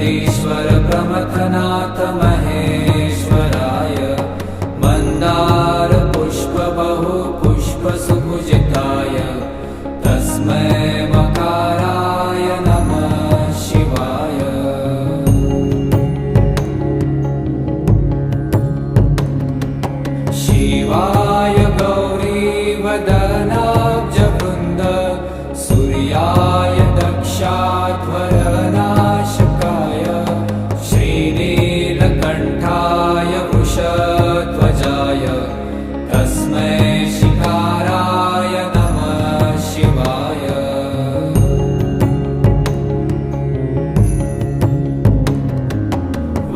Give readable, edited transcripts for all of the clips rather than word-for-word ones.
नन्दीश्वर प्रमथनाथ महेश्वराय मन्दार पुष्प बहु पुष्प सुपूजिताय तस्मै मकाराय नमः शिवाय। शिवाय गौरीवदनाब्जवृन्द सूर्याय दक्षाध्वरनाशकाय श्रीनीलकण्ठाय वृषध्वजाय तस्मै शिकाराय नमः शिवाय।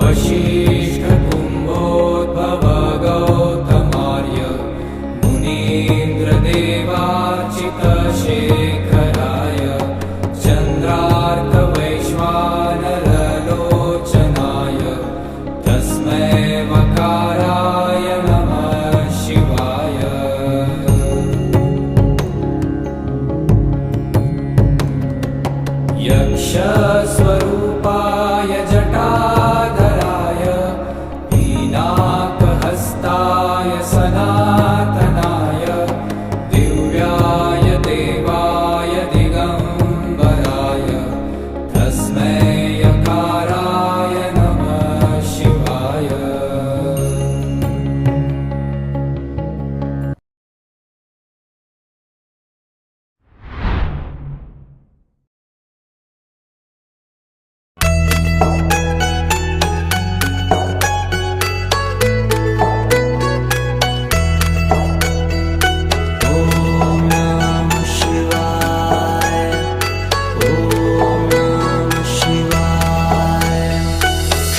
वसिष्ठकुम्भोद्भव गौतमार्य मुनीन्द्रदेवार्चितशेखराय चन्द्रार्कवैश्वानरलोचनाय तस्मै वकाराय नमः शिवाय। यक्षस्वरूपाय जटाधराय पीनाकहस्ताय सनातनाय दिव्याय देवाय दिगम्बराय तस्मै यकाराय नमः शिवाय।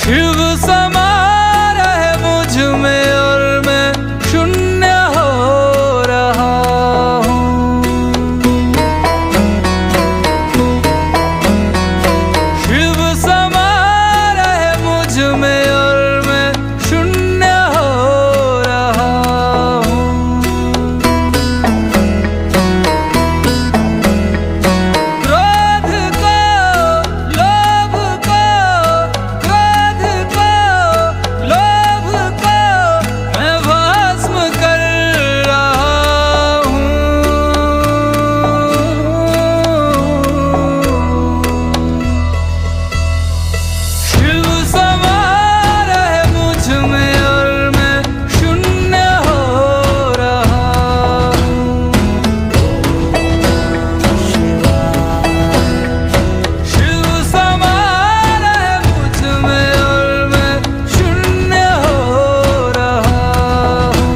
शिव समा रहे मुझ में और मैं शून्य हो रहा हूँ। शिव समा रहे मुझ में और मैं शून्य हो रहा हूँ। क्रोध को लोभ को क्रोध को लोभ को मैं भस्म कर रहा हूँ। शिव समा रहे मुझ में और मैं शून्य हो रहा हूँ। शिव समा रहे मुझ में और मैं शून्य हो रहा हूँ।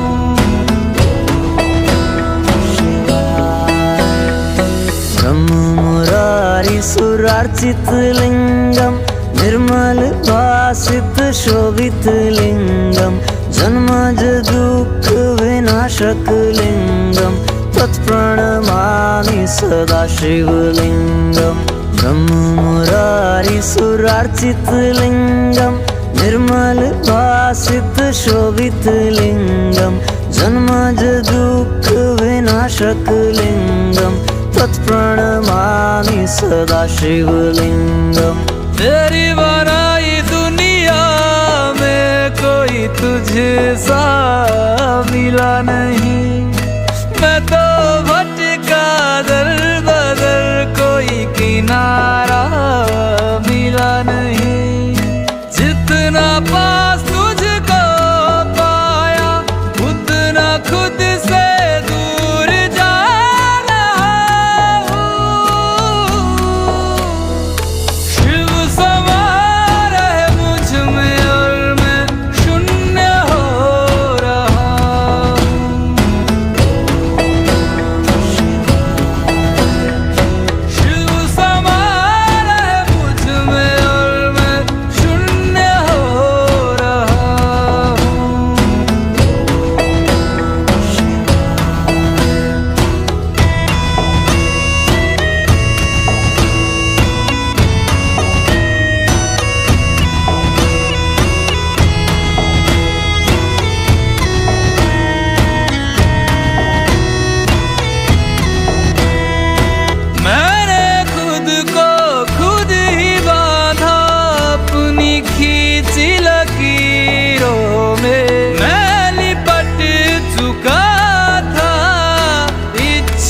ब्रह्म मुरारी सुरार्चित लिंगम निर्मल भासित शोभित लिंगम जन्मज दुःख विनाशक लिंगम तत्प्रणमामि सदा शिवलिंगम। ब्रह्म मुरारी सुरार्चित लिंगम निर्मल भासित शोभित लिंगम जन्मज दुःख विनाशक लिंगम तत्प्रणमामि सदा शिवलिंगम। तेरी बनाई दुनिया में कोई तुझे सा मिला नहीं। मैं तो भटका दर बदर कोई किनारा मिला नहीं। जितना पास तुझको पाया उतना खुद से दूर जा रहा हूँ। शिव समा रहे मुझ में और मैं शून्य हो रहा हूँ।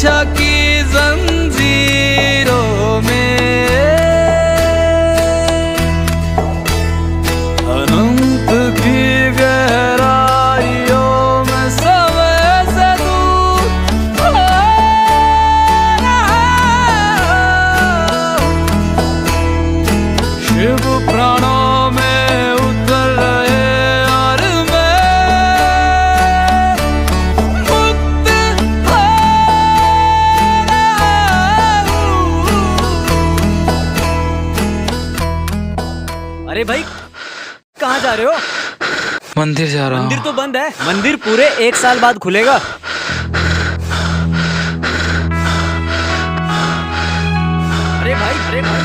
इच्छा की जंजीरों में अनंत की गहराइयों में समय से दूर हो रहा हूं। शिव प्राणों में उतर रहे और मैं मुक्त हो रहा हूं। अरे भाई कहाँ जा रहे हो? मंदिर जा रहा मंदिर हूँ। तो बंद है। मंदिर पूरे 1 साल बाद खुलेगा। अरे भाई अरे भाई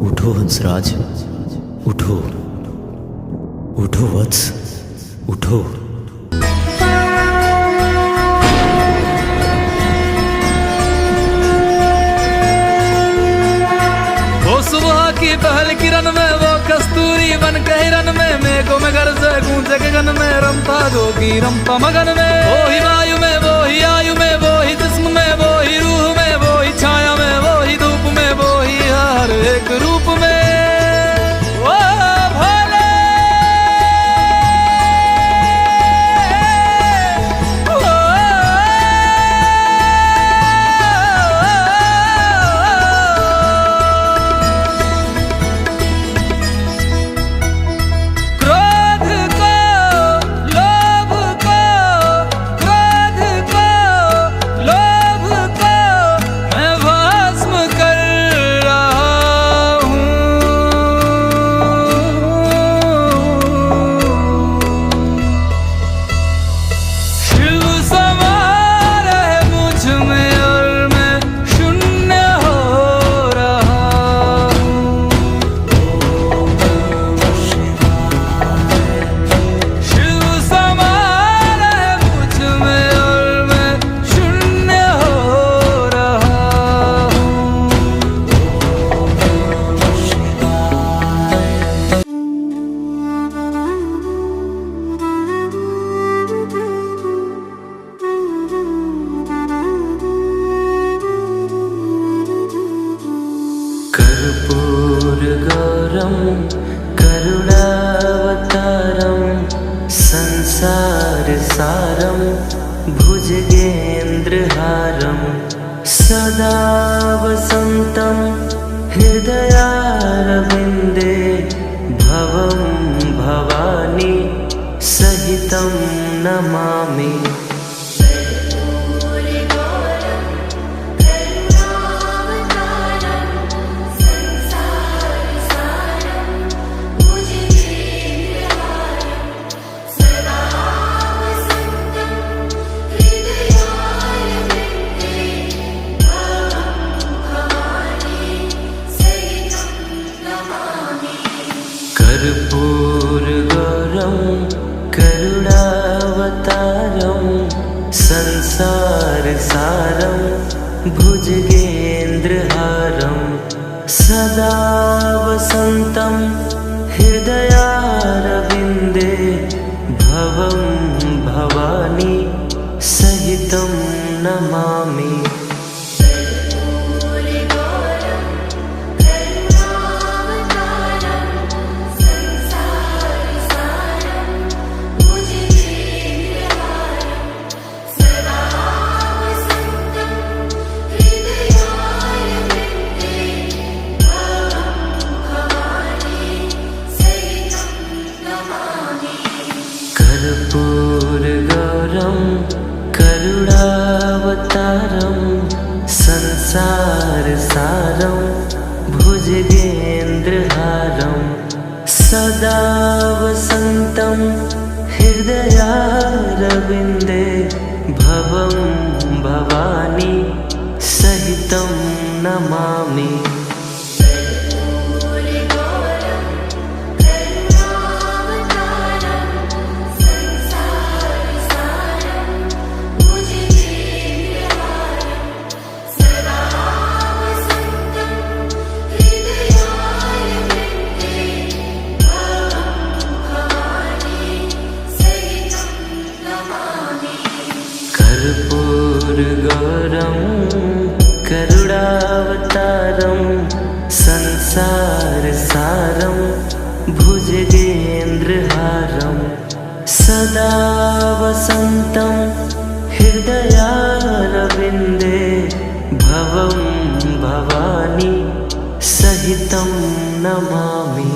उठो हंसराज, उठो उठो वत्स, उठो। वो सुबह की पहल किरण में वो कस्तूरी बन के हिरन में मेघों में घर से गूंजे गगन में रमता जोगी रमता मगन में वो ही वायु में वो ही आयु में वो ही जिस्म में वो ही रूह में वो ही छाया में वो ही धूप में वो ही हर एक रूप में वो भोले क्रोध को लोभ को क्रोध को लोभ को मैं भस्म कर रहा हूँ। शिव समा रहे मुझ में और मैं शून्य हो रहा हूँ। शिव समा रहे मुझ में और मैं शून्य हो रहा हूँ। कर्पूरगौरं करुणावतारं संसारसारं भुजगेन्द्रहारं सदा वसन्तं हृदयारविन्दे भवं भवानी सहितं नमामि। कर्पूरगौरं करुणावतारं संसारसारं भुजगेन्द्रहारं सदा वसन्तं हृदयारविन्दे भवं भवानी सहितं नमामि। कर्पूरगौरं करुणावतारं संसारसारं भुजगेन्द्रहारं सदा वसन्तं हृदयारविन्दे भवं भवानी सहितं नमामि। कर्पूरगौरं करुणावतारं संसारसारं भुजगेन्द्रहारं सदा वसन्तं हृदयारविन्दे भवं भवानी सहितं नमामि।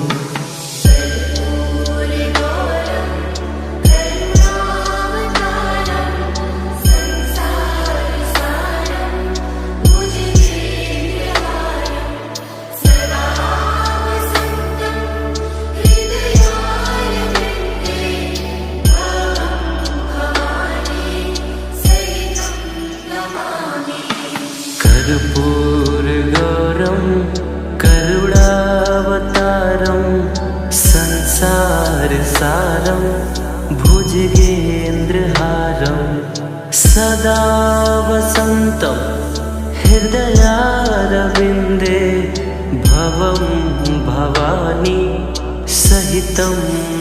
कर्पूरगौरं करुणावतारं संसारसारं भुजगेन्द्रहारं सदा वसन्तं हृदयारविन्दे भवं भवानी सहितं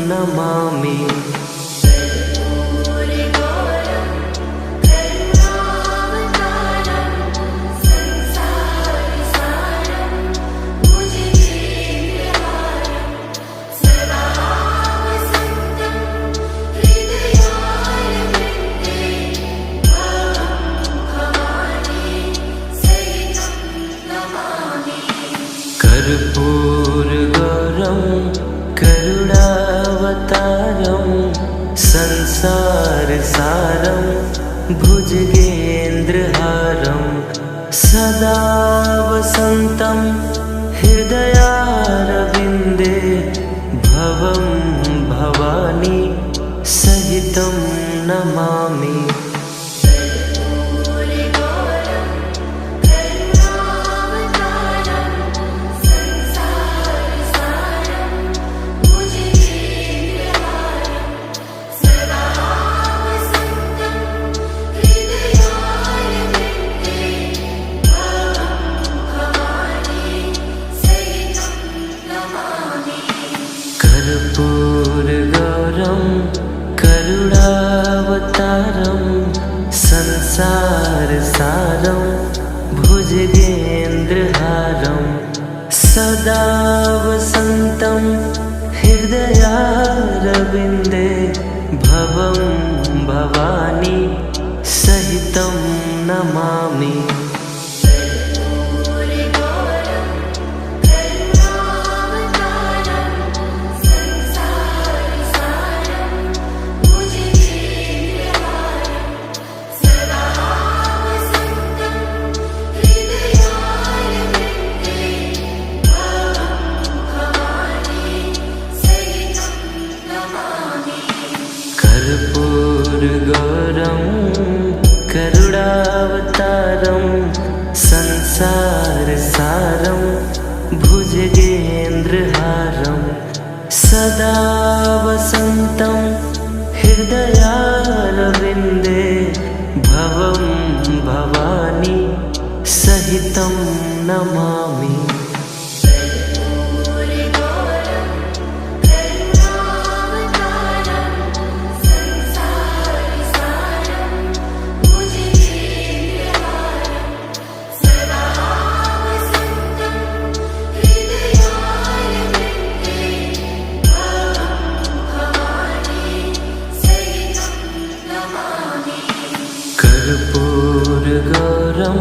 नमामि। कर्पूरगौरं करुणावतारं संसारसारं भुजगेन्द्रहारं सदा वसन्तं हृदयारविन्दे भवं भवानी सहितं नमामि। कर्पूरगौरं करुणावतारं संसारसारं भुजगेन्द्रहारं सदा वसन्तं हृदयारविन्दे भवं भवानी सहितं नमामि। कर्पूरगौरं करुणावतारं संसारसारं भुजगेन्द्रहारं सदा वसन्तं हृदयारविन्दे भवं भवानी सहितं नमामि। कर्पूरगौरं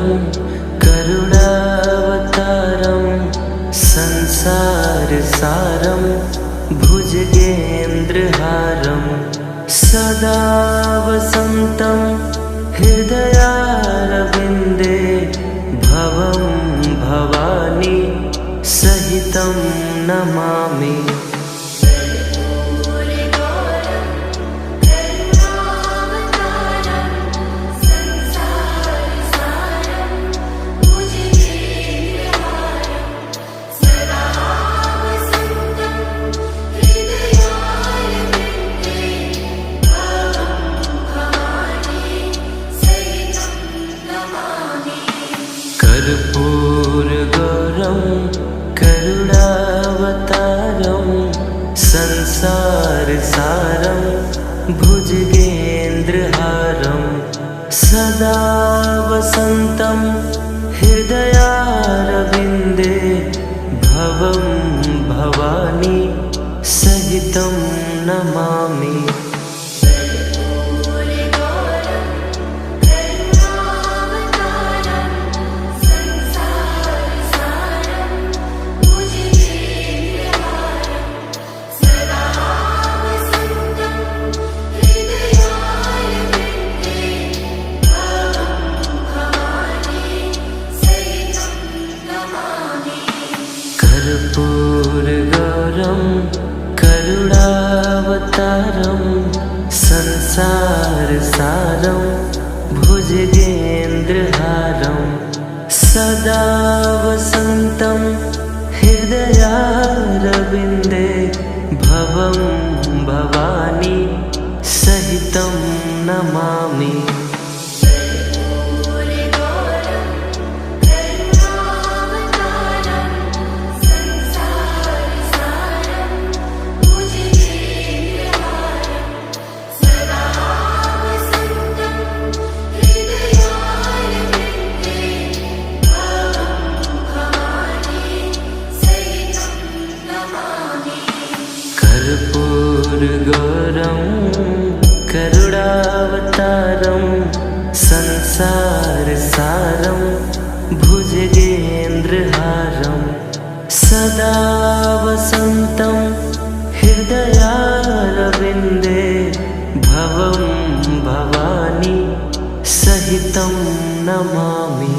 करुणावतारं संसारसारं भुजगेन्द्रहारं सदा वसन्तं हृदयारविन्दे भवं भवानी सहितं नमामि। कर्पूरगौरं करुणावतारं संसारसारं भुजगेन्द्रहारं सदा वसन्तं हृदयारविन्दे भवं भवानी सहितं नमामि। कर्पूरगौरं करुणावतारं संसारसारं भुजगेन्द्रहारं सदा वसन्तं हृदयारविन्दे भवं भवानी सहितं नमामि। कर्पूरगौरं करुणावतारं संसारसारं भुजगेन्द्रहारं सदा वसन्तं हृदयारविन्दे भवं भवानी सहितं नमामि।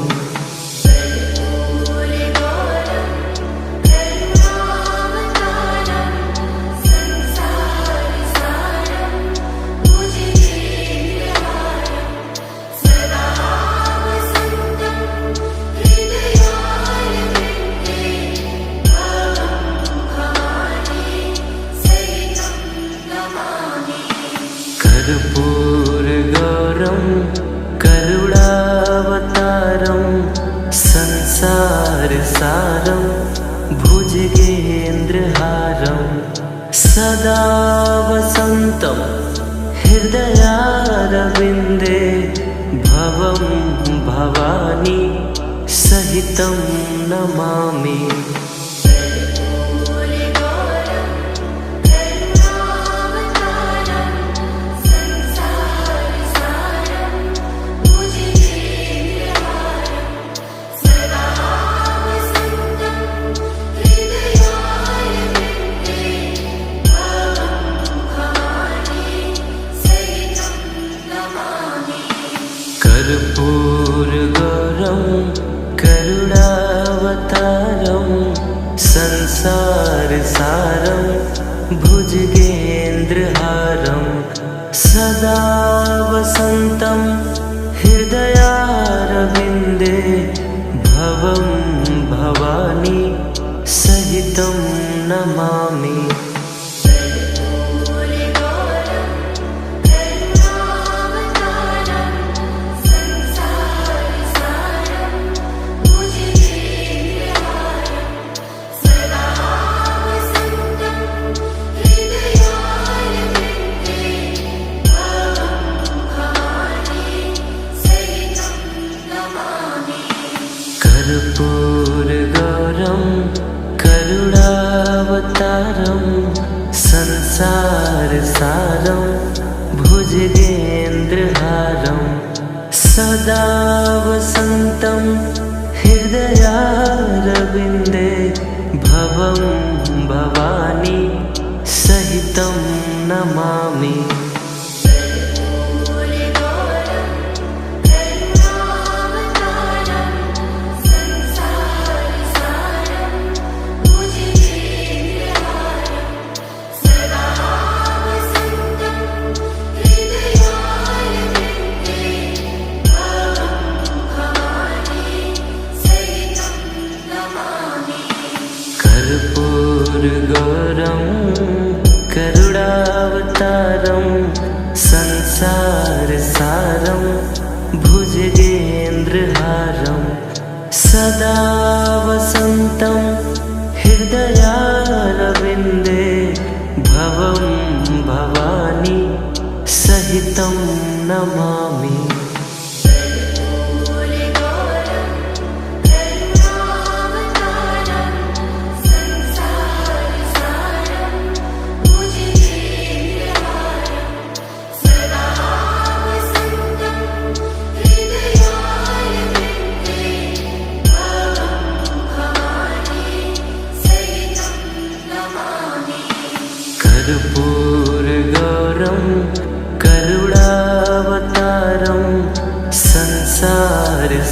कर्पूरगौरं करुणावतारं संसारसारं भुजगेन्द्रहारं सदा वसन्तं हृदयारविन्दे भवं भवानी सहितं नमामि। कर्पूरगौरं करुणावतारं संसारसारं भुजगेन्द्रहारं सदा वसन्तं हृदयारविन्दे भवं भवानी सहितं नमामि। कर्पूरगौरं करुणावतारं संसारसारं भुजगेन्द्रहारं सदा वसन्तं हृदयारविन्दे भवं भवानी सहितं नमामि। कर्पूरगौरं करुणावतारं संसारसारं भुजगेन्द्रहारं सदा वसन्तं हृदयारविन्दे भवं भवानी सहितं नमामि। कर्पूरगौरं करुणावतारं संसारसारं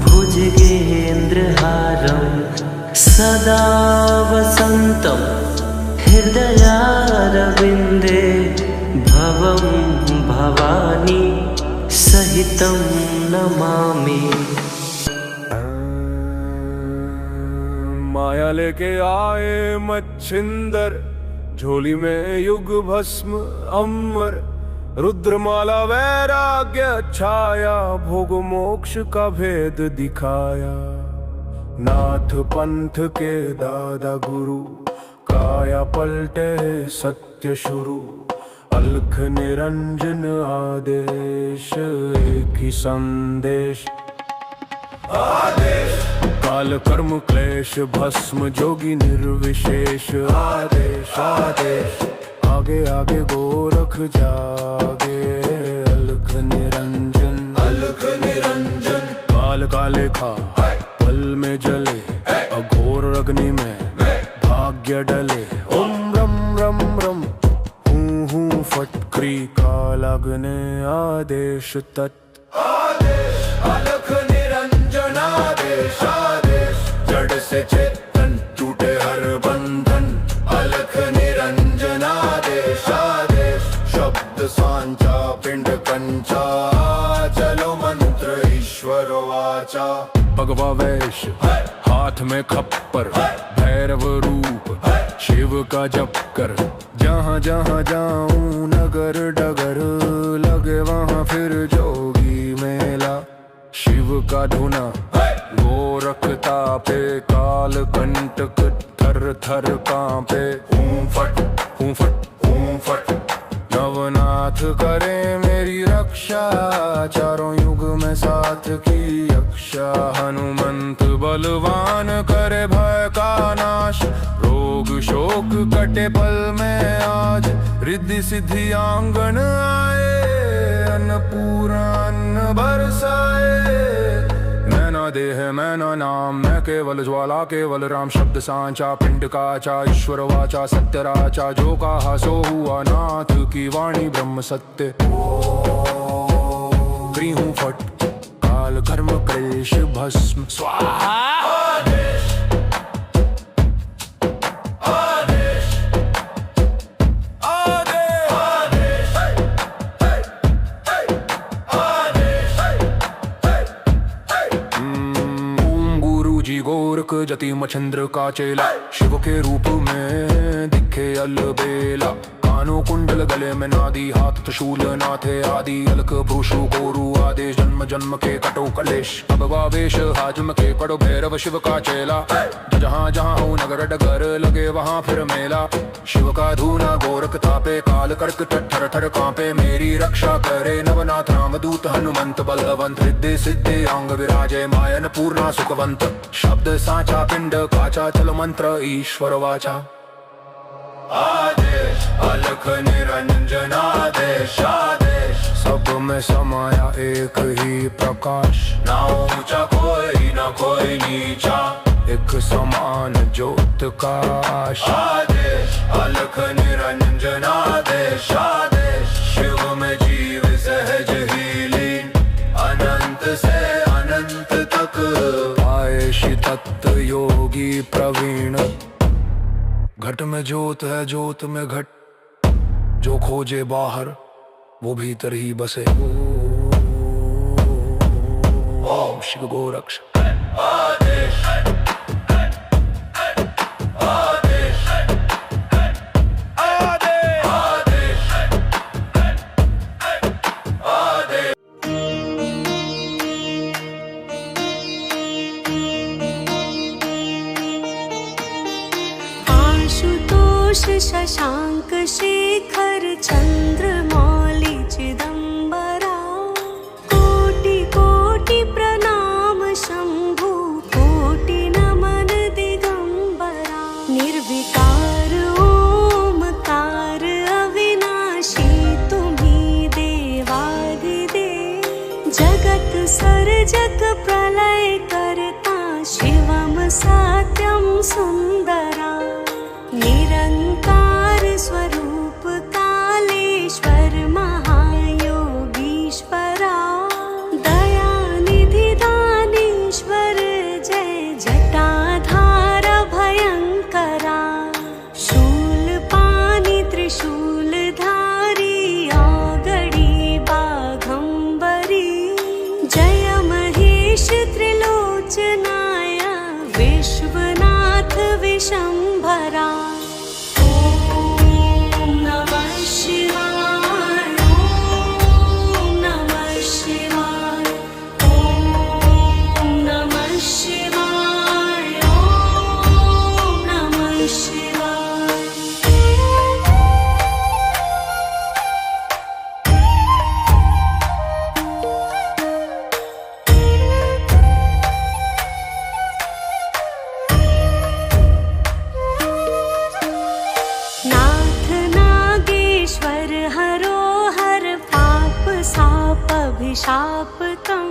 भुजगेन्द्रहारं सदा वसन्तं हृदयारविन्दे भवं भवानी सहितं नमामि। माया लेके आए मच्छिंदर, झोली में युग भस्म अमर, रुद्रमाला वैराग्य छाया, भोग मोक्ष का भेद दिखाया। नाथ पंथ के दादा गुरु, काया पलटे सत्य शुरू, अलख निरंजन आदेश, एक ही संदेश आदेश। काल कर्म क्लेश भस्म जोगी निर्विशेष, आदेश आदेश। आगे आगे गोरख जागे, अलख निरंजन काल काले खा पल में जले, अघोर अग्नि में भाग्य डले। ओम रम रम रम हूँ फट क्री काल अग्नि आदेश तत् आदेश। अलख निरंजन आदेश आदेश, जड़ से चेतन टूटे हर बंधन, अलख निरंजन आदेश आदेश। शब्द सांचा पिंड कंचा, चलो मंत्र ईश्वर वाचा। भगवा वेश हाथ में खप्पर, भैरव रूप शिव का जप कर। जहाँ जहाँ जाऊं नगर डगर, लगे वहाँ फिर जोगी मेला। शिव का धुना गोरखता पे, काल कंटक थर थर कांपे। ऊं फट नवनाथ करे मेरी रक्षा, चारों युग में साथ की यक्षा। हनुमंत बलवान करे भय का नाश, रोग शोक कटे पल में आज। रिद्धि सिद्धि आंगन आए, अन्नपूर्णा अन्न बरसाए। मैं न देह मैं न नाम, मैं केवल ज्वाला केवल राम। शब्द सांचा पिंड काचा, ईश्वर वाचा सत्यराचा। जो कहा सो हुआ, नाथ की वाणी ब्रह्म सत्य। क्री हूँ फट काल कर्म क्लेश भस्म स्वाहा। जति मच्छिंद्र का चेला, शिव के रूप में दिखे अलबेला। कानों कुंडल गले में नादी, हाथ त्रिशूल नाथे आदि। अलक पुरुषु कोरु आदेश, जन्म जन्म के कटो कलेश। अब वावेश हाजम के कड़ो भैरव शिव का चेला। जहाँ जहाँ हो नगर डगर, लगे वहाँ फिर मेला। शिव का धूना गोरख तापे, काल कर्क थर थर कांपे। मेरी रक्षा करे नवनाथ रामदूत हनुमंत बलवंत। रिद्धि सिद्धि अंग विराजे, मायन पूर्णा सुखवंत। शब्द सांचा पिंड काचा, चल मंत्र ईश्वर वाचा। आदेश अलख निरंजन आदेश आदेश। सब में समाया एक ही प्रकाश, ना ऊंचा कोई ना कोई नीचा। एक समान ज्योत का आदेश अलख निरंजन आदेश आदेश। शिव में जीव सहज ही लीन, अनंत से अनंत तक पाए तत्व योगी प्रवीण। घट में ज्योत है ज्योत में घट, जो खोजे बाहर वो भीतर ही बसे। ओम शिव गोरक्ष आदेश आदेश आदेश आदेश आदेश। शशांक शेखर चंद्रमौली चिदंबरा। कोटि कोटि प्रणाम शंभु कोटि नमन दिगंबरा। निर्विकार ओमकार अविनाशी तुम्ही देवादिदेव। जगत सर्जक प्रलय करता शिवम सत्यम सुंदरा। निरंकार स्वरूप कालेश्वर महायोगीश्वरा। दयानिधि दानेश्वर जय जटाधार भयंकरा। शूलपाणि त्रिशूलधारी औगडी बाघंबरी। जय महेश त्रिलोचनाय विश्वनाथ विशंभरा। शापतं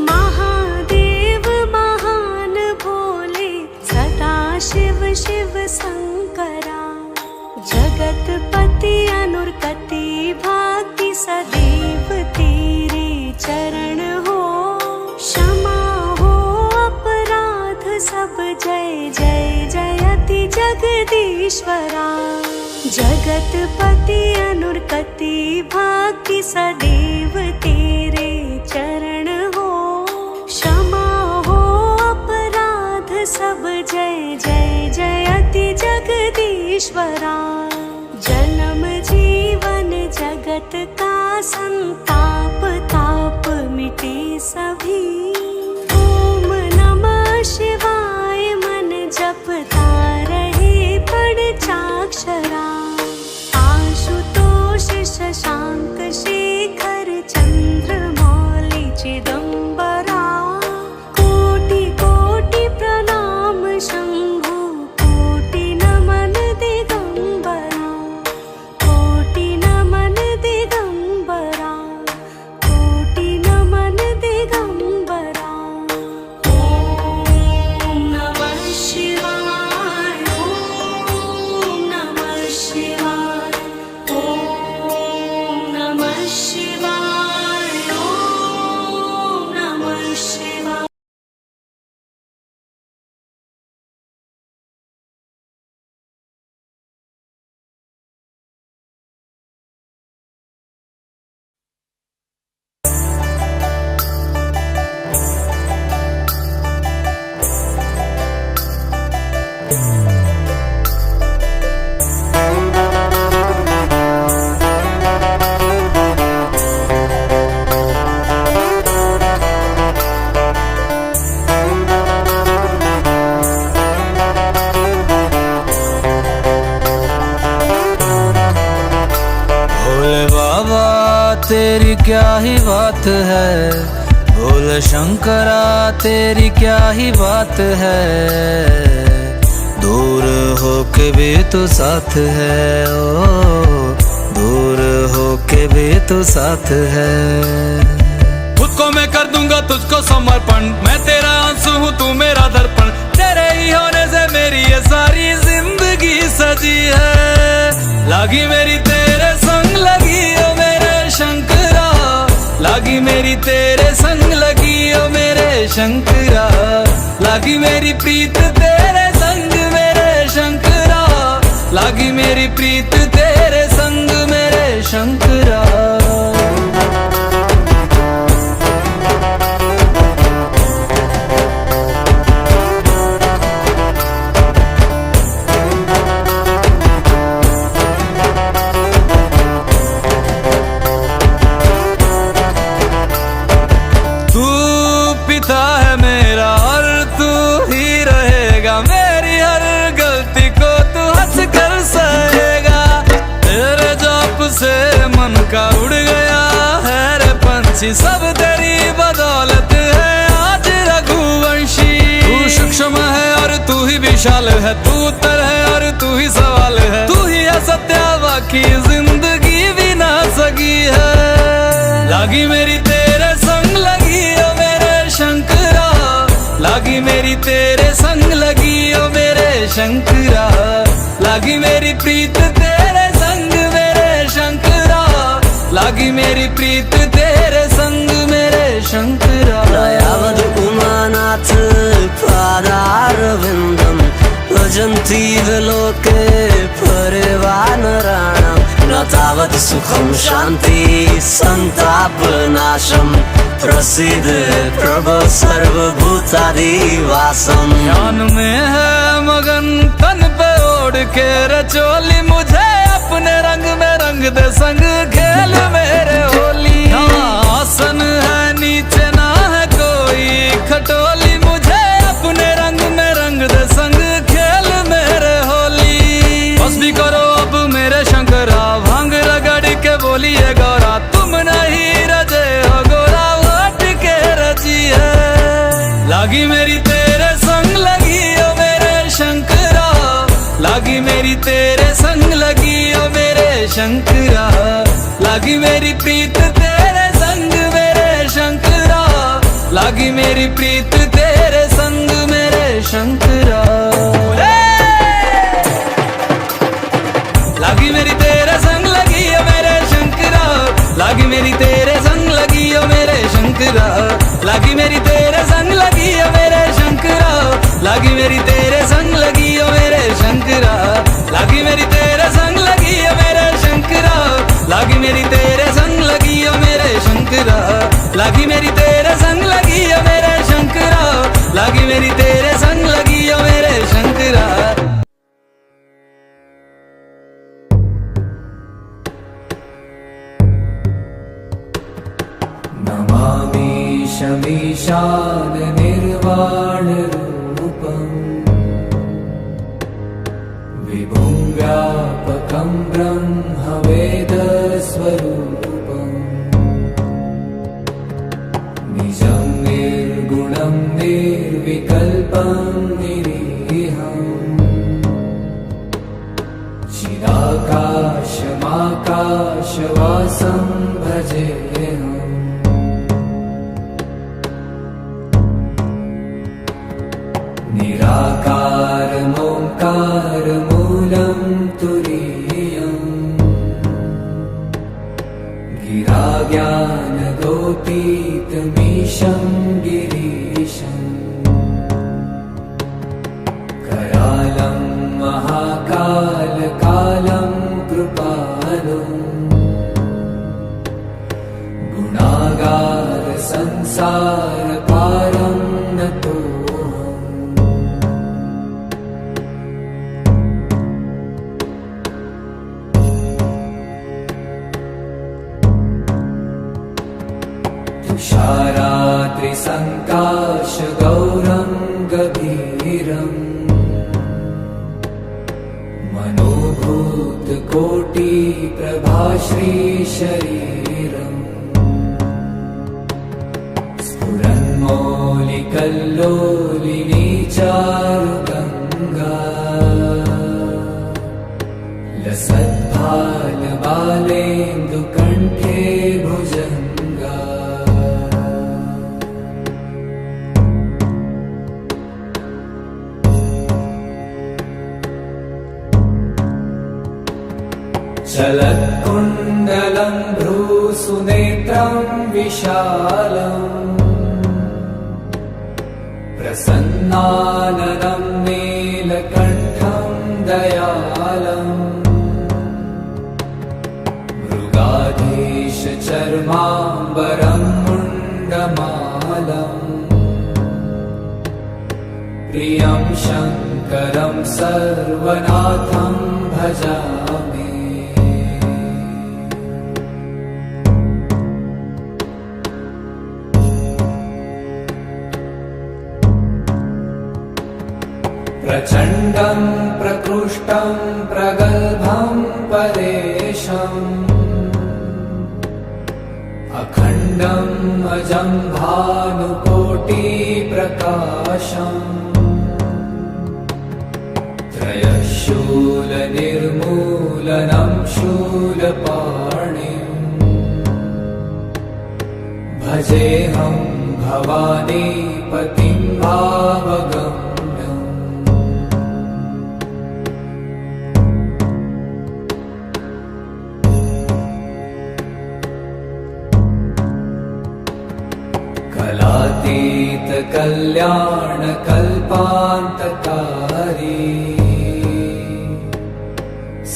महादेव महान भोले सदा शिव शिव शंकरा। जगतपति अनुरकति भाग्य सदैव तेरे चरण हो। क्षमा हो अपराध सब जय जय जयति जगदीश्वरा। जगतपति अनुरकति भाग्य सदैव तेरे चरण हो। क्षमा हो अपराध सब जय जय जयति जगदीश्वरा। जन्म जीवन जगत का संताप ताप मिटे सभी। ओम नमः शिवाय मन जपता रहे पंचाक्षरा। आशुतोष शशांक शेखर चंद्रमौली चिदंबरा। कोटि कोटि प्रणाम शंभु कोटि नमन दिगंबरा। कोटि नमन दिगंबरा। कोटि नमन दिगंबरा। ओम नमः शिवाय। ओम नमः शिवाय। ओम नमः शिवाय। ओम नमः शिवाय। भोले बाबा तेरी क्या ही बात है। भोले शंकरा तेरी क्या ही बात है। दूर होके भी तू साथ है। ओ दूर होके भी तू साथ है। खुद को मैं कर दूंगा तुझको समर्पण। मैं तेरा आंसू हूँ तू मेरा दर्पण। तेरे ही होने से मेरी ये सारी जिंदगी सजी है। लागी मेरी तेरे संग लगी ओ मेरे शंकरा। लागी मेरी तेरे संग लगी ओ मेरे शंकरा। लागी मेरी प्रीत तेरे संग मेरे शंकरा। लागी मेरी प्रीत तेरे संग मेरे शंकरा। वंशी, सब तेरी बदौलत है आज रघुवंशी। तू सूक्ष्म है और तू ही विशाल है, तू उत्तर है और तू ही सवाल है, तू ही है सत्या बाकी जिंदगी भी ना सकी है। लागी मेरी तेरे संग लगी ओ मेरे शंकरा, लागी मेरी तेरे संग लगी ओ मेरे शंकरा, लागी मेरी प्रीत तेरे संग मेरे शंकरा, लागी मेरी प्रीत तेरे संग मेरे शंकरा। दयावद उमानाथ पादारविन्दं भजन्ति लोके परिवानराणां, न तावत् सुखं शान्ति संतापनाशं, प्रसीद प्रभो सर्वभूतादिवासम्। ध्यान में है मगन तन पे ओढ़ के रचोली, मुझे अपने रंग में रंग दे संग खेल मेरे होली। आसन है नीचे ना है कोई खटोली, मुझे अपने रंग में रंग दे संग खेल मेरे होली। बस भी करो अब मेरे शंकरा, भांग रगड़ के बोलिए गौरा, तुम नहीं रजे हो गोरा वोट के रची है। लागी मेरी तेरे संग लगी ओ मेरे शंकरा, लागी मेरी तेरे संग लगी ओ मेरे शंकरा, लागी मेरी प्रीत तेरे संग मेरे शंकरा, लागी मेरी प्रीत तेरे संग मेरे शंकरा। लागी मेरी तेरे संग लगी ओ मेरे शंकरा, लागी मेरी तेरे संग लगी ओ मेरे शंकरा, लागी मेरी तेरे संग लगी ओ मेरे शंकरा, लागी मेरी तेरे संग लगी ओ मेरे शंकरा, लागी मेरी तेरे संग लगी ओ मेरे शंकरा, लागी मेरी तेरे संग लगी ओ मेरे शंकरा, लागी मेरी तेरे संग लगी ओ मेरे शंकरा, लागी मेरी तेरे संग लगी ओ मेरे शंकरा। नमामि शमीशान निर्वाण रूपम्, विभुं व्यापकं ब्रह्म वेद स्वरूपम्, निजं निर्गुणं निर्विकल्पं निरीहम्, चिदाकाशमाकाशवासं भजेऽहम्। निराकारमोङ्कारमूलं तुरीयम्, गिराज्ञानगोतीतमीशं गिरीशम्, करालं महाकालकालं कृपालुम्, गुणागार संसारपारं नतोऽहम्। तुषारात्रिसङ्काशगौरं गभीरम्, मनोभूतकोटिप्रभाश्रीशरीरम्, स्फुरन्मौलिकल्लोलिनी चारुगङ्गा, लसद्भालबालेन्दुकण्ठे भुजङ्गा। चलत्कुण्डलं भ्रूसुनेत्रं विशालम्, प्रसन्नाननं नीलकण्ठं दयालम्, मृगाधीशचर्माम्बरं मुण्डमालम्, प्रियं शङ्करं सर्वनाथं भजामि। प्रचण्डं प्रकृष्टं प्रगल्भं परेशम्, अखण्डम् अजं भानुकोटिप्रकाशम् त्रयशूलनिर्मूलनं शूलपाणिम् भजेऽहं भवानीपतिं भावगम्यम् कलातीत कल्याण कल्पान्तकारी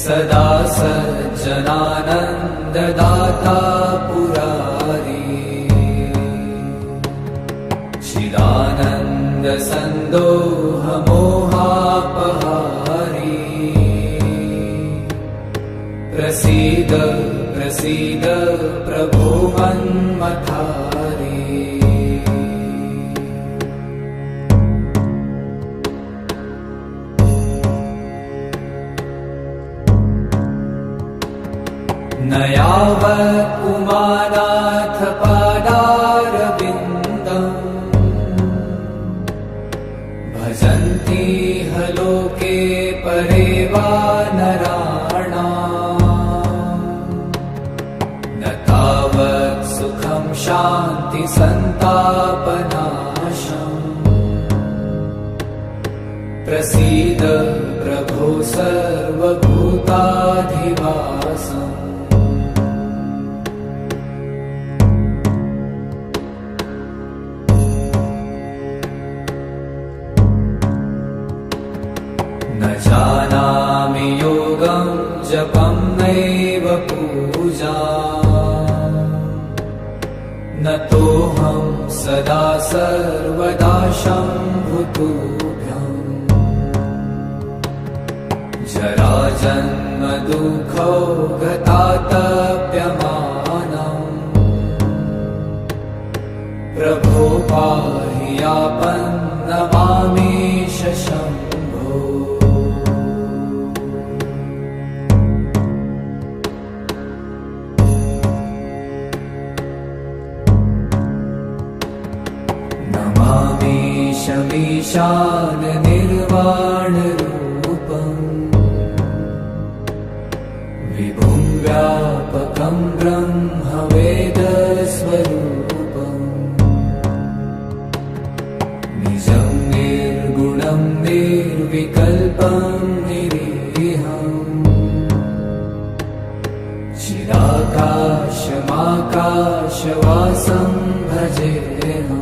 सदा सज्जनानन्ददाता पुरारी चिदानन्द सन्दोह मोहापहारी प्रसीद प्रसीद प्रभो मन्मथारी न यावत् उमानाथ पादारविन्दम् भजन्ति ह लोके परे वा नराणाम् न तावत् सुखं शान्ति सन्तापनाशम् प्रसीद प्रभो सर्वभूताधिवासम् न जानामि योगं जपं नैव पूजा न तोऽहं सदा सर्वदा शम्भुतुभ्यम् जराजन्म दुःखौ गतातप्यमानम् प्रभो पाहि यापन्नमामीश शम्भो शमीशान निर्वाणरूपम् विभुं व्यापकं ब्रह्मवेदस्वरूपम् निजं निर्गुणं निर्विकल्पं निरीहम् चिदाकाशमाकाशवासं भजेऽहम्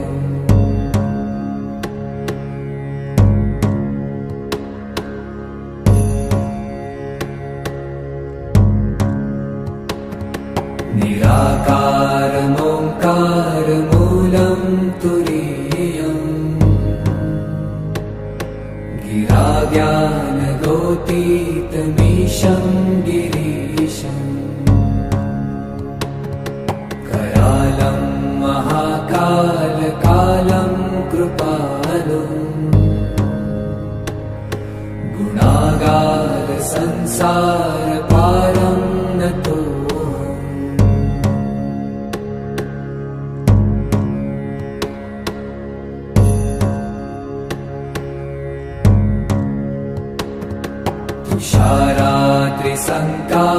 निराकारमोङ्कारमूलं तुरीयम् गिराज्ञानगोतीतमीशं गिरीशम् करालं महाकालकालं कृपालुम् गुणागार संसारपारं नतो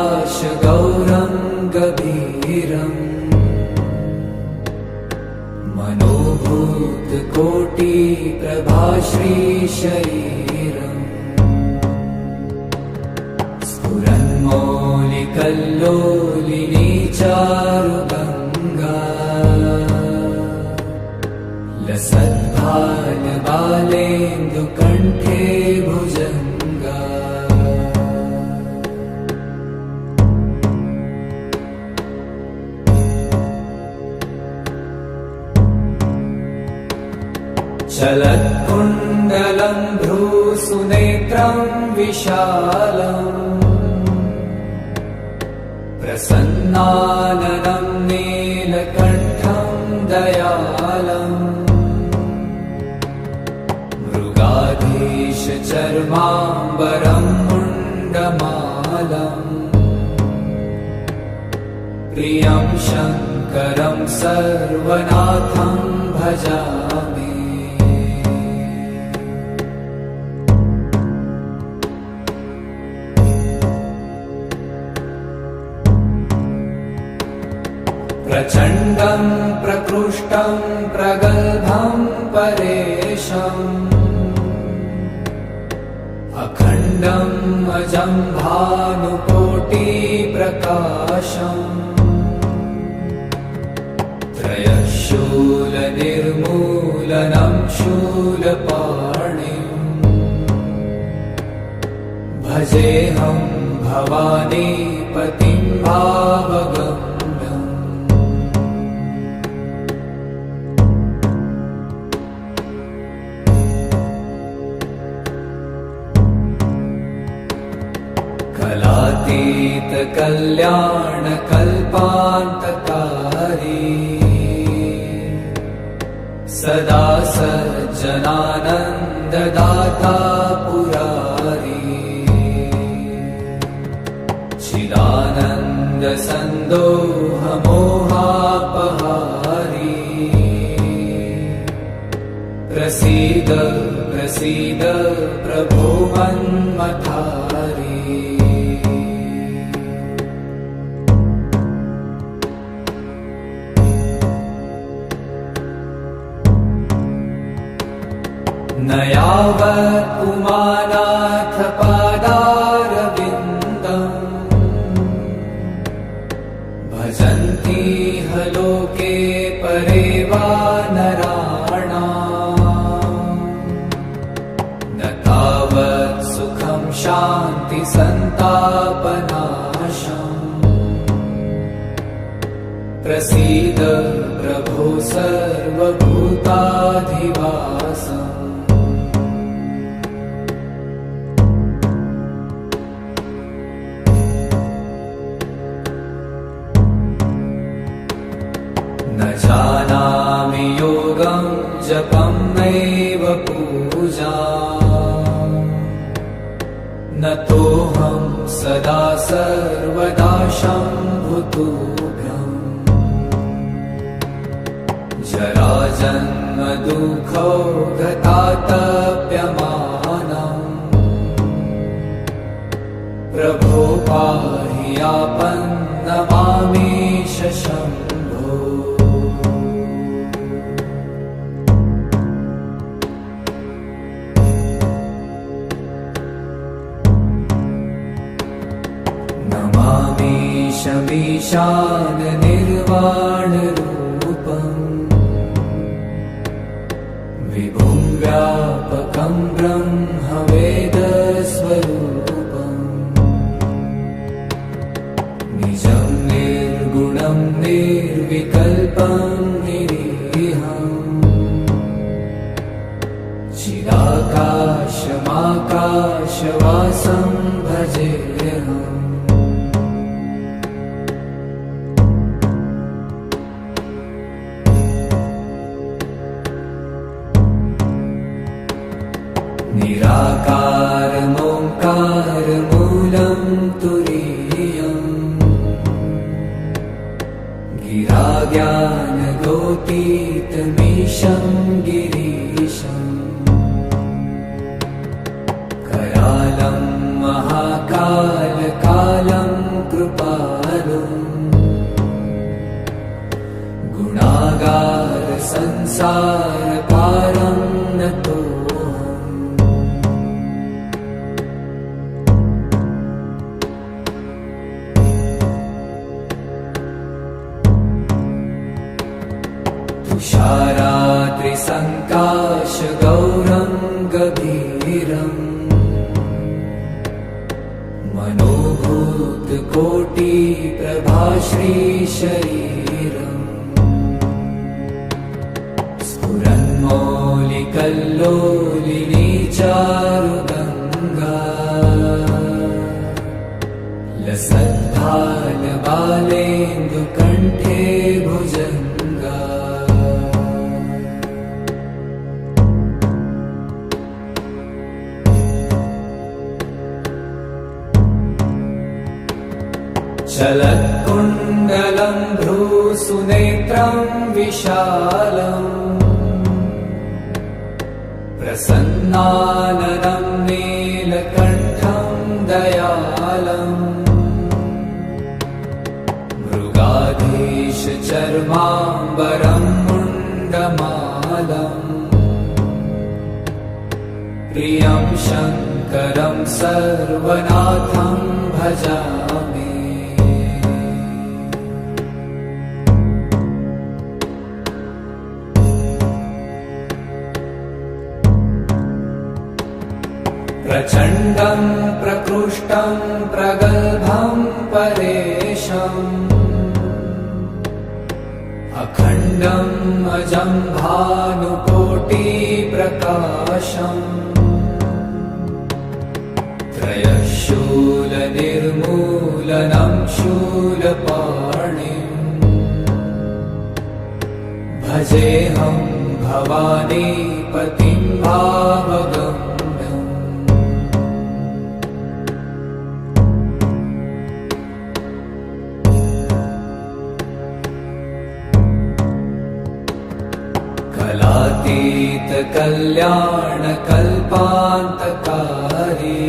तुषारात्रिसङ्काशगौरं गभीरम् मनोभूतकोटिप्रभाश्रीशरीरम् स्फुरन्मौलिकल्लोलिनी चारुगङ्गा लसद्भालबालेन्दुकण्ठे भुजङ्गा चलत्कुण्डलं भ्रूसुनेत्रं विशालम् प्रसन्नाननं नीलकण्ठं दयालम् मृगाधीशचर्माम्बरं मुण्डमालम् प्रियं शङ्कर शङ्करं सर्वनाथं भजामि। प्रचण्डं प्रकृष्टं प्रगल्भं परेशम् अखण्डम् अजं भानुकोटिप्रकाशम् त्रयशूलनिर्मूलनं शूलपाणिम् भजेऽहं भवानीपतिं भावगम्यम्। कलातीत कल्याण कल्पान्तकारी सदा सज्जनानन्ददाता पुरारी चिदानन्द सन्दोह मोहापहारी प्रसीद प्रसीद प्रभो मन्मथारी। न यावत् पुमानाथ पादारविन्दम् भजन्ति ह लोके परे वा नराणाम् न तावत् सुखं शान्ति सन्तापनाशम् प्रसीद प्रभो सर्वभूताधिवासम्। न जानामि योगं जपं नैव पूजा न तोऽहं सदा सर्वदा शम्भुतुभ्यम् जराजन्म दुःखौ गतातप्यमानम् प्रभो पाहि आपन्नमामीश शम्भो। नमामीशमीशान निर्वाणरूपम् विभुं व्यापकं ब्रह्मवेदस्वरूपम् निजं निर्गुणं निर्विकल्पं निरीहम् चिदाकाशमाकाशवासं भजेऽहम्। निराकारमोङ्कारमूलं तुरीयम् गिराज्ञानगोतीतमीशं गिरीशम् करालं महाकालकालं कृपालुम् गुणागार संसारकारं नतो तुषाराद्रिसङ्काशगौरं गभीरम् मनोभूतकोटिप्रभाश्रीशरीरम् स्फुरन्मौलिकल्लोलिनी चारुगङ्गा लसद्भालबालेन्दुकण्ठे भुजङ्गा। चलत्कुण्ड कुण्डलं भ्रूसुनेत्रं विशालम् प्रसन्नाननं नीलकण्ठं दयालम् मृगाधीशचर्माम्बरं मुण्डमालम् प्रियं शङ्करं सर्वनाथं भजामि प्रचण्डं प्रकृष्टं प्रगल्भं परेशम् अखण्डम् अजं भानुकोटिप्रकाशम् त्रयशूलनिर्मूलनं शूलपाणिम् भजेऽहं भवानीपतिं भावगम्यम् कलातीतकल्याणकल्पान्तकारी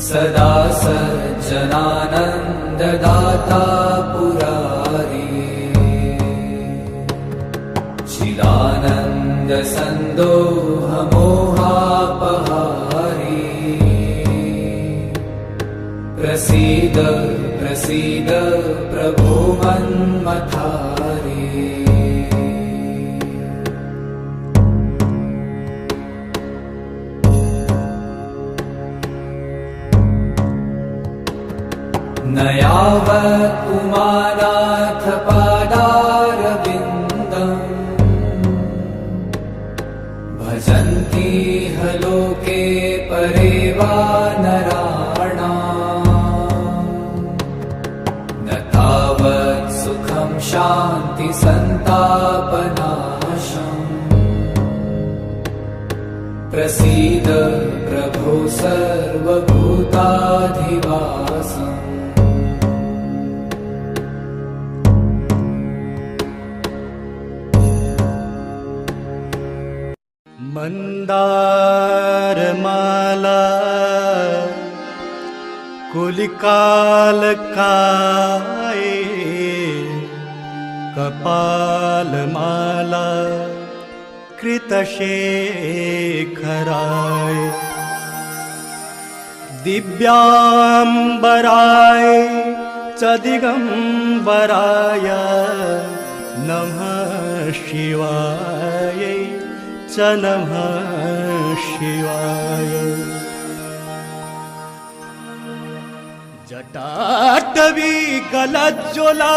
सदा सज्जनानन्ददाता पुरारी चिदानन्दसन्दोहमोहापहारी प्रसीद प्रसीद प्रभो मन्मथारी न यावत् उमानाथ पादारविन्दम् भजन्ति ह लोके परे वा नराणाम् न तावत् सुखं शान्ति सन्तापनाशम् प्रसीद प्रभो सर्वभूताधिवासम् मंदारमाला कुलिकालकाये कपालमाला कृतशेखराय दिव्यांबराय च दिगंबराय नमः शिवाय च नमः शिवाय। जटाटवी गलज्ज्वला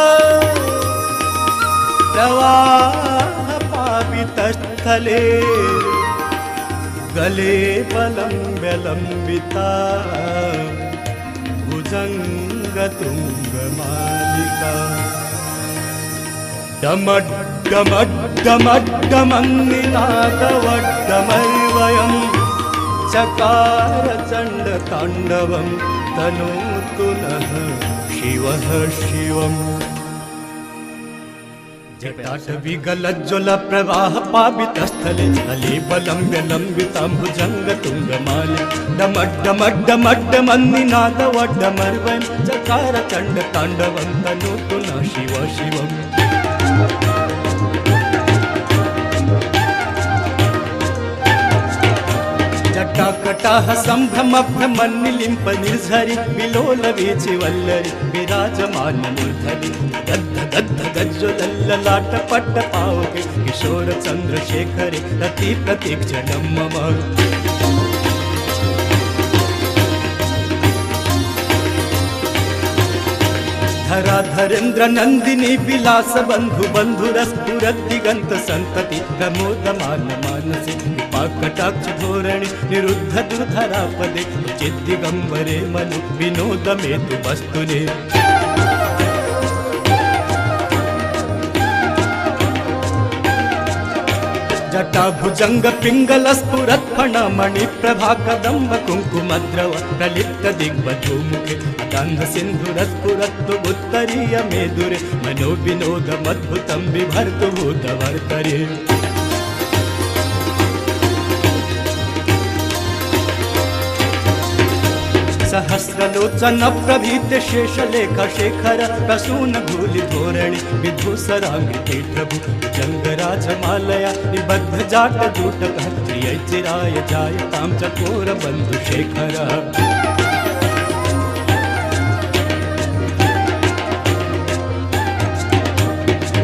प्रवाह पावितस्थले गले बलम्बिता भुजङ्गतुङ्गमालिका डमड्डमड्डमड्डमन्निनादवड्डमर्वयम् चकार चण्डताण्डवं तनोतु नः शिवः शिवम्। जटाटविगलज्ज्वल प्रवाह पावितस्थले स्थले बलम्ब्यलम्बितां भुजङ्गतुङ्गमालिका डमड्डमड्डमड्डमन्निनादवड्डमर्वयं चकार चण्डताण्डवं तनोतु नः शिवः शिवम्। जटाकटाह सम्भ्रमभ्रमन्निलिम्प निर्झरि विलोलवीचि वल्लरि विराजमान मूर्धनि दद्ध दद्ध गज्ज्वलल्ललाटपट्ट पावके किशोर चन्द्रशेखरे रति प्रतीक्षणं मम। धराधरेन्द्र नन्दिनी विलास बन्धु बन्धुरस्फुरद्दिगन्त सन्तति प्रमोदमान मानसे कृपाकटाक्ष धोरणे निरुद्ध दुर्धरापदे चिद्दिगम्बरे मनु विनोद मे तु वस्तुने। जटाभुजंग पिंगल स्फुरत् फणमणि प्रभा कदम्ब कुङ्कुमद्रव प्रलिप्त दिग्बधूमुखे गन्ध सिन्धुरस्फुरत्तु उत्तरीय मेदुरे मनो विनोदमद्भुतं बिभर्तु भूतवर्तरे सहस्रलोचन प्रभीत शेषलेख शेखर प्रसून धूलि धोरणि विधूसराङ्गिते प्रभु जङ्गराजमालया निबद्ध जाट जूटकः प्रिय चिराय जायतां चकोर बन्धु शेखर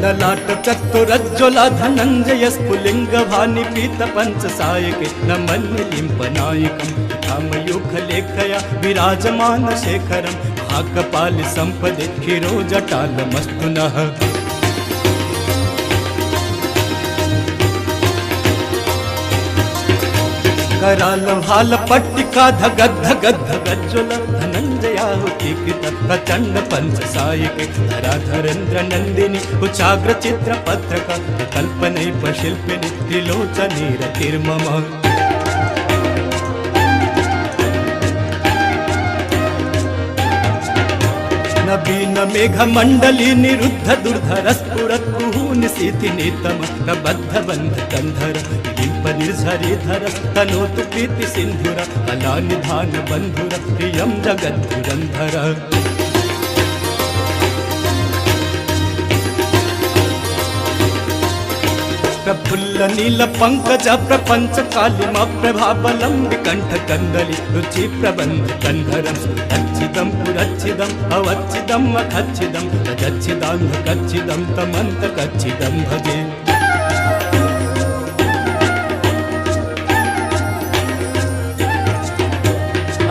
ललाट चतुरज्ज्वला धनञ्जय स्फुलिङ्ग भानि पीत पञ्चसायके न मन्यलिम्पनायकं धामयूखलेखया विराजमान शेखरं भागपालि सम्पदे शिरोजटालमस्तु नः कराल भाल पट्टिका धगद् धगद् धगज्ज्वल धनञ्जयाहुतिकृत प्रचण्ड पञ्चसायिके धराधरेन्द्र नन्दिनी कुचाग्र चित्र पत्रक कल्पनैप शिल्पिनि त्रिलोचनी रतिर्मम नवीन मेघ मंडली निरुद्ध दुर्धर स्फुरत् कुहूनिशीति नीतम प्रबद्ध बंध कंधर दिंप निर्झरी धर तनोतु प्रीति सिंधुर कला निधान बंधुर प्रियम जगत धुरंधर प्रफुल्ल नील पंकज प्रपंच कालिम प्रभाबलं विकंठ कंदलि रुचि प्रबंध कंधरम अच्छिदं पुरच्छिदं अवच्छिदं मखच्छिदं तजच्छिदांध कच्छिदं तमंत कच्छिदं भजे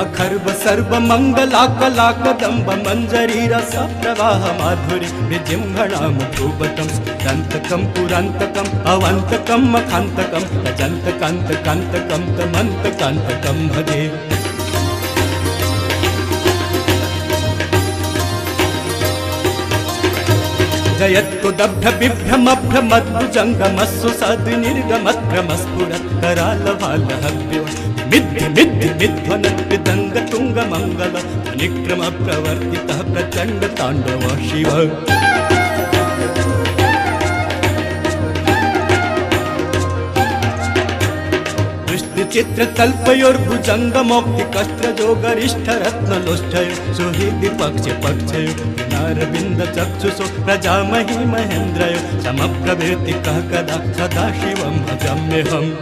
अखर्व सर्व मंगला कला कदम्ब मंजरी रस प्रवाह माधुरी विजिह्वणा मुखोबतं दंतकं पुरंतकं अवंतकं मखांतकं तजंतकांतकांतकं तमंतकांतकं भजे जयत्तु दब्ध बिभ्रमभ्रमद्भुजङ्गमस्सु सद्विनिर्गमद्भ्रमस्फुरत् करालभालहव्यो मिद्धि मिद्धि मिध्वन विदङ्ग तुङ्ग मङ्गल निक्रम प्रवर्तितः प्रचण्ड ताण्डव शिव चित्र तल्पयोर्भुजंग मौक्ति कस्त्रजो गरिष्ठ रत्न लोष्ठयो सुहृदि पक्ष पक्षयो नारविंद चक्षुषो प्रजामहि महेन्द्रयो समप्रभृति कः कदा सदा शिवं भजाम्यहम्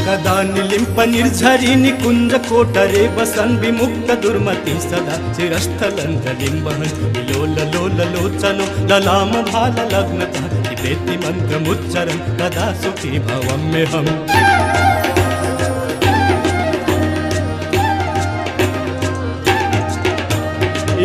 कदा निलिम्प निर्झरी निकुंज कोटरे वसन विमुक्त दुर्मति सदा चिरस्थलंजलिं वहन् विलोल लोल लोचनो ललाम भाल लग्नतः निवेति मंत्रमुच्चरन् कदा सुखी भवाम्यहम्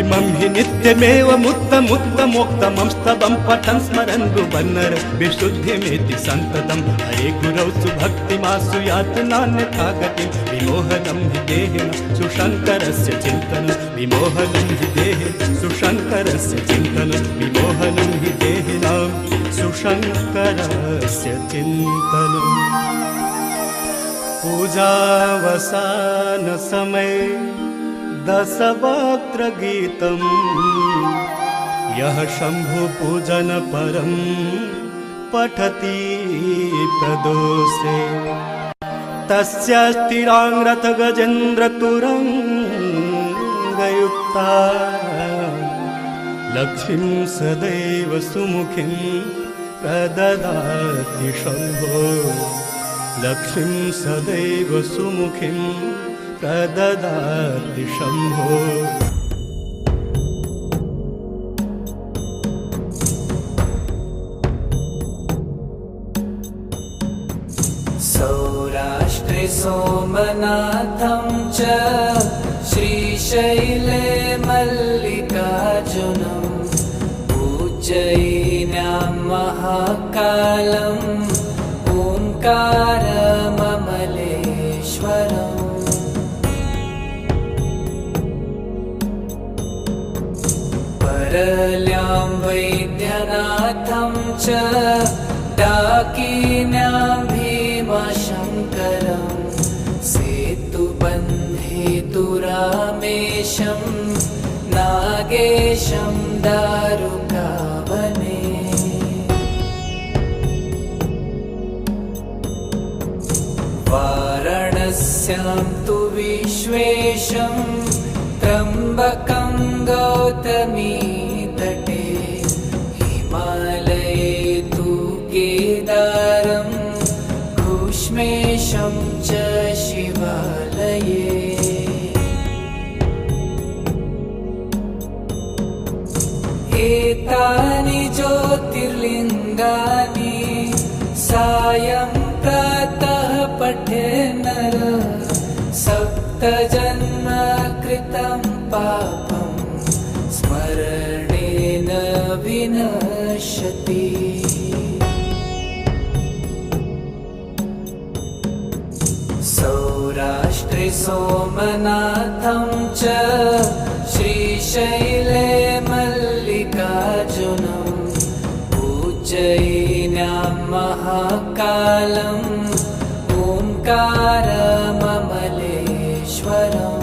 इमं हि नित्यमेव मुक्तमुत्तमोक्तमं स्तवं पठन् स्मरन् गुबन्नर विशुद्धिमेति सन्ततं हरे गुरौ सुभक्तिमासु यातनान्यथा गतिं विमोहनं हि देहिनं सुशङ्करस्य चिन्तनं विमोहनं हि देहिनं सुशङ्करस्य चिन्तनं विमोहनं हि देहिनां सुशङ्करस्य चिन्तनम् पूजावसान समय दशवक्त्र गीतं यः शंभु पूजन परं पठति प्रदोषे तस्य स्थिरांग्रथ गजेन्द्र तुरंगयुक्ता लक्ष्मीं सदैव सुमुखीं प्रददाति शंभो लक्ष्मीं सदैव सुमुखीं प्रददाति शंभो सौराष्ट्रे सोमनाथं च श्रीशैले मल्लिकार्जुनं उज्जयिन्यां महाकालम् ओङ्कारममलेश्वरम् परल्यां वैद्यनाथं च डाकिन्यां भीमशङ्करं सेतुबन्धेतु रामेशं नागेशं दारुकावने वाराणस्यां तु विश्वेशं त्र्यम्बकं गौतमी तटे हिमालये तु केदारं घुष्मेशं च शिवालये एतानि ज्योतिर्लिङ्गानि सायं प्रातः पठे नर सप्तजन्म कृतं पापं स्मरणेन विनश्यति सौराष्ट्रे सोमनाथं च श्रीशैले मल्लिकार्जुनं उज्जयिन्यां महाकालम् ओंकारममलेश्वरम्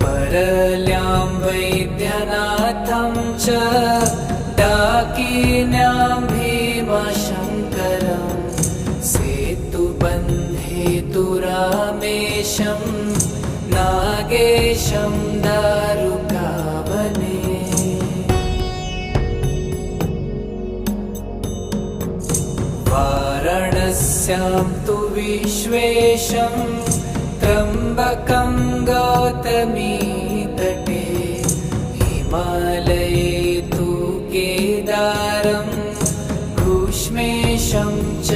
परल्यां वैद्यनाथं च डाकिन्यां भीमशङ्करं सेतुबन्धेतु रामेशं नागेशं दारुकावने वाराणस्यां तु विश्वेशं त्र्यम्बकं गौतमी तटे हिमालये तु केदारं घुष्मेशं च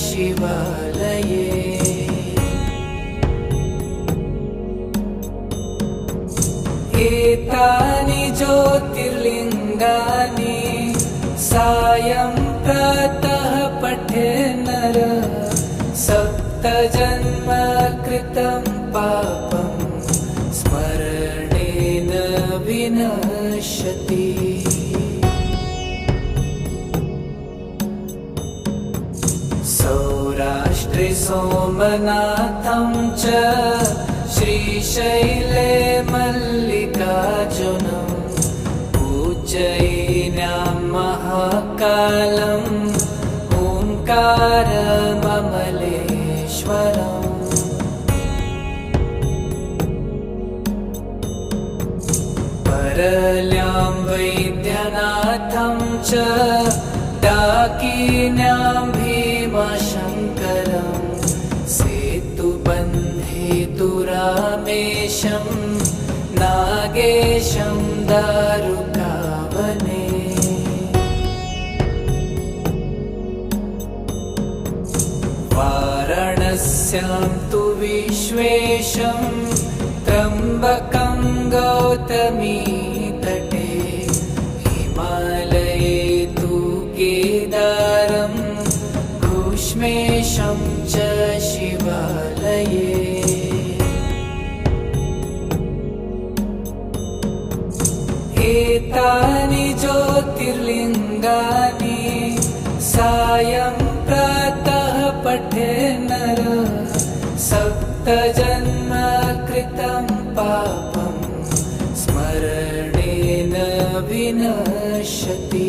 शिवालये एतानि ज्योतिर्लिङ्गानि सायं प्रातः पठे नर सप्तजन्म कृतं पापं स्मरणेन विनश्यति सौराष्ट्रे सोमनाथं च श्रीशैले मल्लिकार्जुनं उज्जयिन्यां महाकालम् ओंकारममलेश्वरम् परल्यां वैद्यनाथं च डाकिन्यां भीमशङ्करं सेतुबन्धेतु रामेशं नागेशं दारुकावने वाराणस्यां तु विश्वेशं त्र्यम्बकं गौतमी तटे हिमालये तु केदारं घुष्मेशं च शिवालये एतानि ज्योतिर्लिङ्गानि सायं प्रातः पठे नर सप्तजन्म कृतं पापं स्मरणेन विनश्यति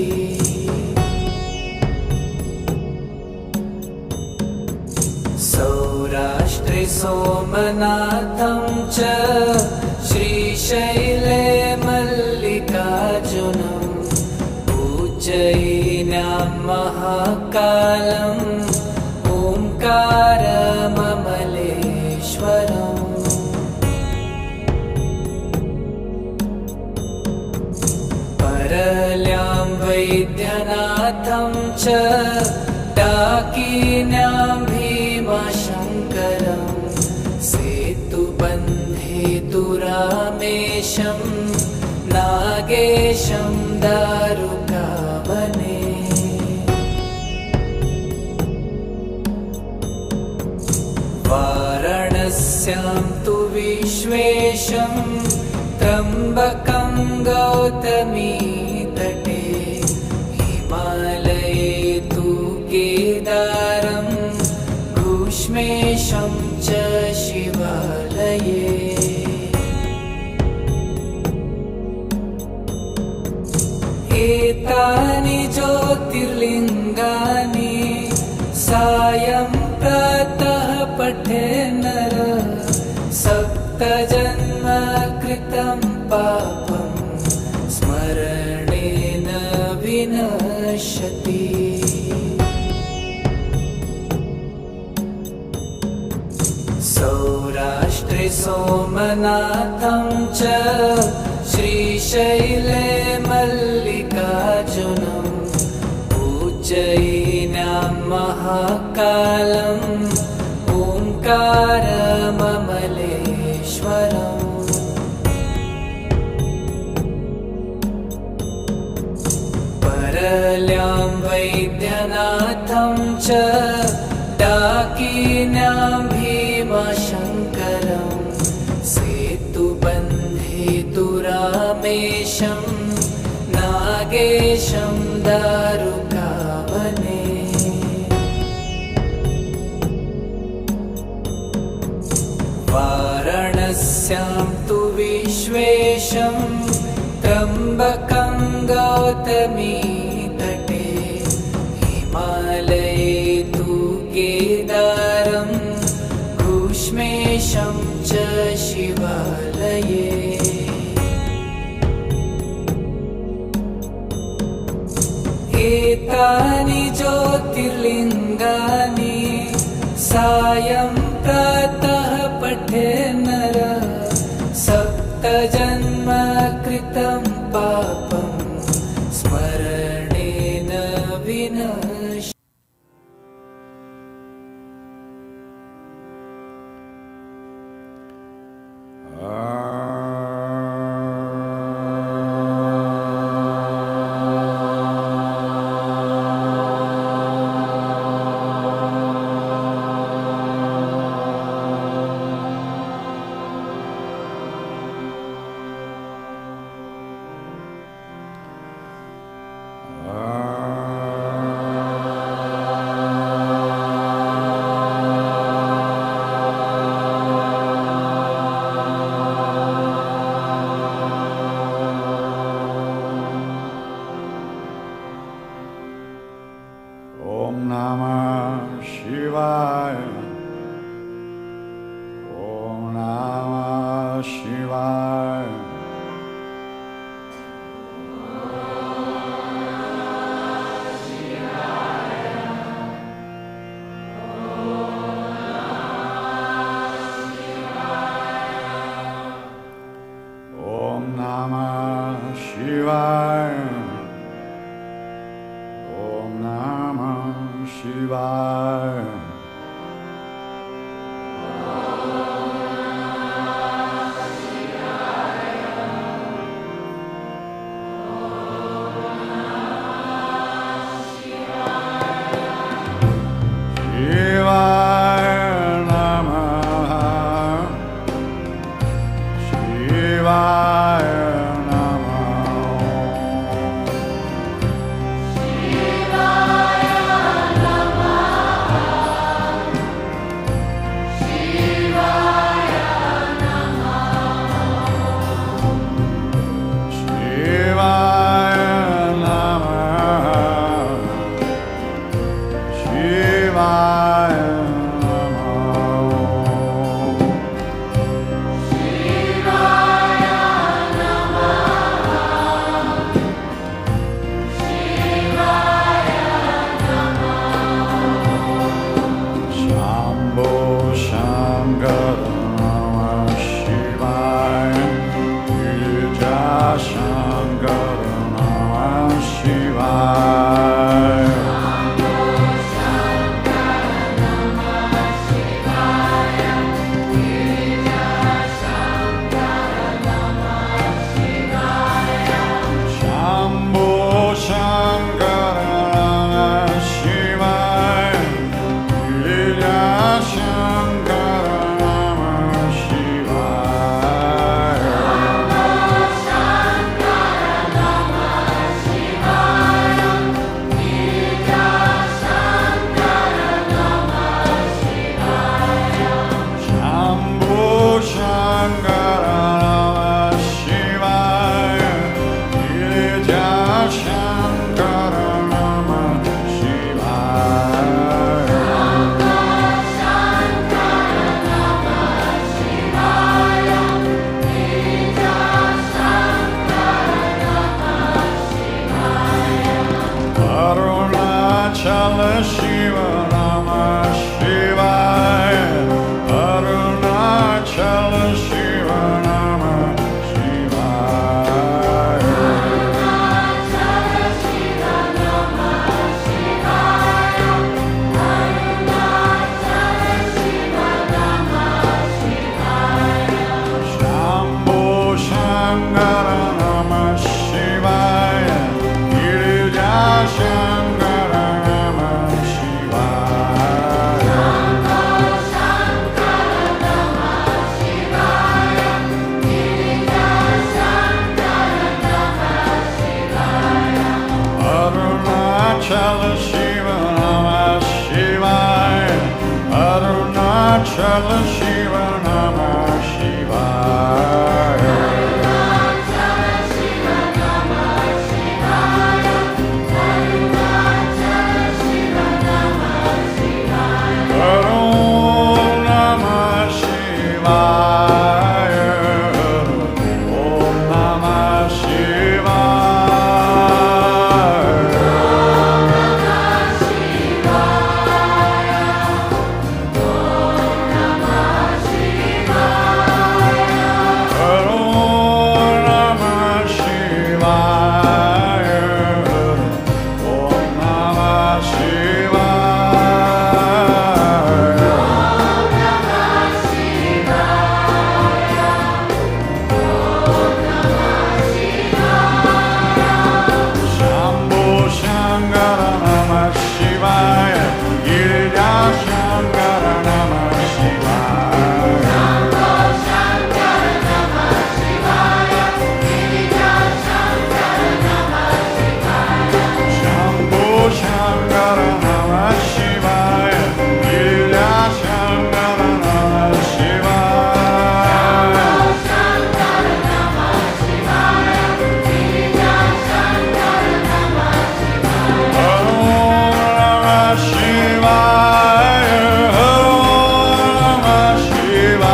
सौराष्ट्रे सोमनाथं च श्रीशैले मल्लिकार्जुनं उज्जयिन्यां महाकालम् ओंकारममलेश्वरम् परल्यां वैद्यनाथं च डाकिन्यां भीमशङ्करं सेतुबन्धेतु रामेशं नागेशं दारुकावने वाराणस्यां तु विश्व विश्वेशं त्र्यम्बकं गौतमी तटे हिमालये तु केदारं भूष्मेशं च शिवालये एतानि ज्योतिर्लिङ्गानि सायं प्रातः पठे नर सप्तजन्म कृतं पापं स्मरणेन विनश्यति सौराष्ट्रे सोमनाथं च श्रीशैले मल्लिकार्जुनम् उज्जयिन्यां महाकालम् ओङ्कारममलेश्वरम् परल्यां वैद्यनाथं च डाकिन्यां भीमशङ्करम् सेतुबन्धे तु रामेशं नागेशं दारुकावने वाराणस्यां तु विश्वेशं त्र्यम्बकं गौतमी तटे हिमालये तु केदारं भूष्मेशं च शिवालये एतानि ज्योतिर्लिङ्गानि सायं प्रातः पठे नर सप्तजन्म कृतं पापं स्मरणेन विनश्यति Om Namah Shivaya. Om Namah Shivaya. Om Namah Shivaya. Om Namah Shivaya. Shivaya Namah. Shivaya Shivaya Shankara Namah Shivaya Girija Shankara Namah Shivaya Arunachala Shiva Namah Shivaya Arunachala Shiva Namah Shivaya Om Namah Shivaya Om Namah Shivaya Om Namah Shivaya Om Namah Shivaya Shambho Shankara Namah Shivaya Girija Shankara Namah Shivaya Shambho Shankara Namah Shivaya Girija Shankara Namah Shivaya Om Namah Shivaya Om Namah Shivaya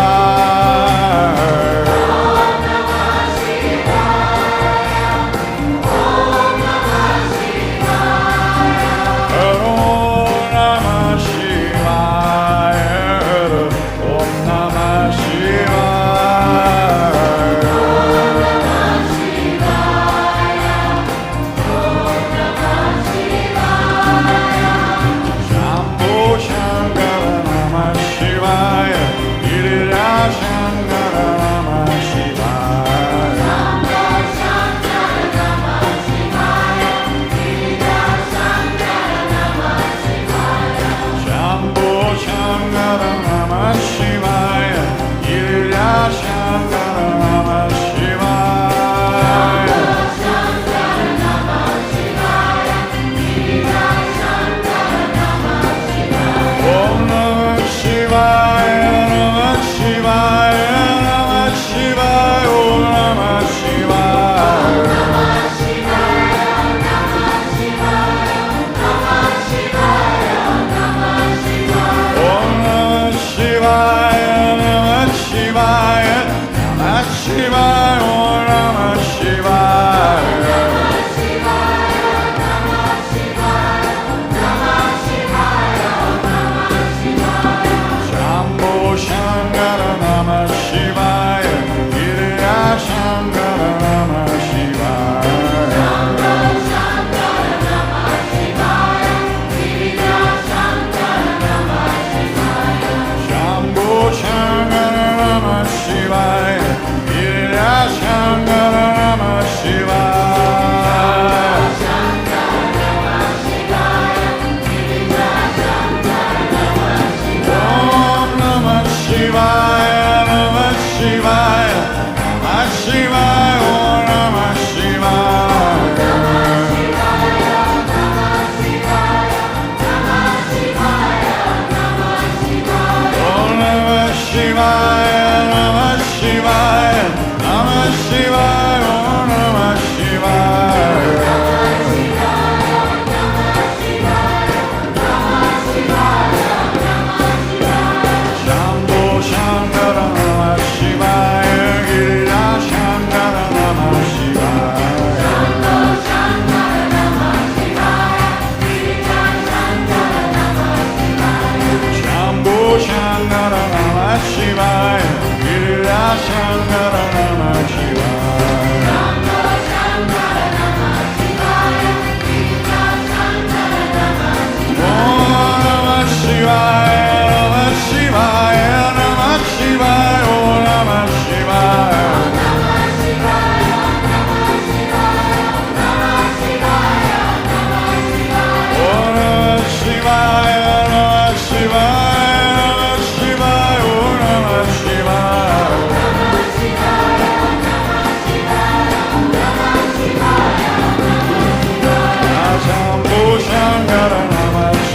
Om Namah Shivaya Om Namah Shivaya Shambho Shankara Namah Shivaya Girija Shankara Namah Shivaya Shambho Shankara Namah Shivaya Girija Shankara Namah Shivaya Om Namah Shivaya Namah Shivaya Namah Shivaya Om Namah Shivaya Om Namah Shivaya Namah Shivaya Namah Shivaya Om Namah Shivaya Shambho Shankara Namah Shivaya Girija Shankara Namah Shivaya Shambho Shankara Namah Shivaya Girija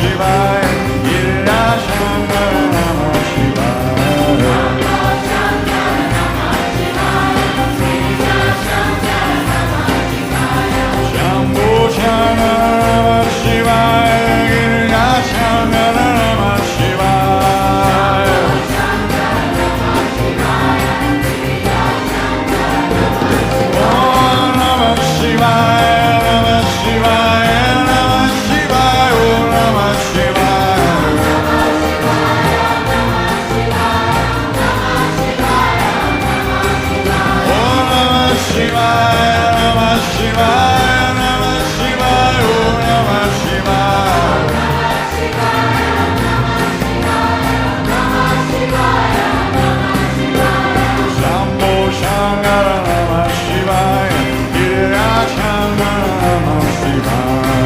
Shivaya, Gira Shankara Namah Shivaya. Shambhu Shankara Namah Shivaya, Gira Shankara Namah Shivaya. Om Namah Shivaya, Namah Shivaya, Namah Shivaya, Om Namah Shivaya. Om Namah Shivaya, Namah Shivaya, Namah Shivaya, Om Namah Shivaya. Shambho Shankara Namah Shivaya, Gira Shankara Namah Shivaya.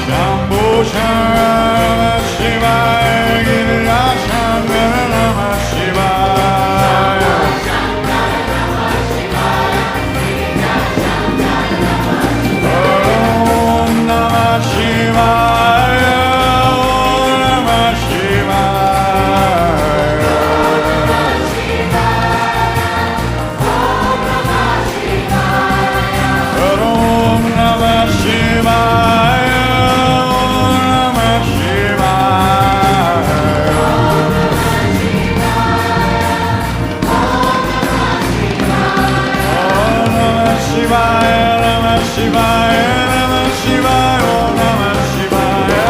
Shambho Shankara Namah Shivaya, Gira Shankara Namah Shivaya. Om Namah Shivaya, Om Namah Shivaya. Om Namah Shivaya, Om Namah Shivaya. Om Namah Shivaya, Namah Shivaya, Namah Shivaya, Om Namah Shivaya.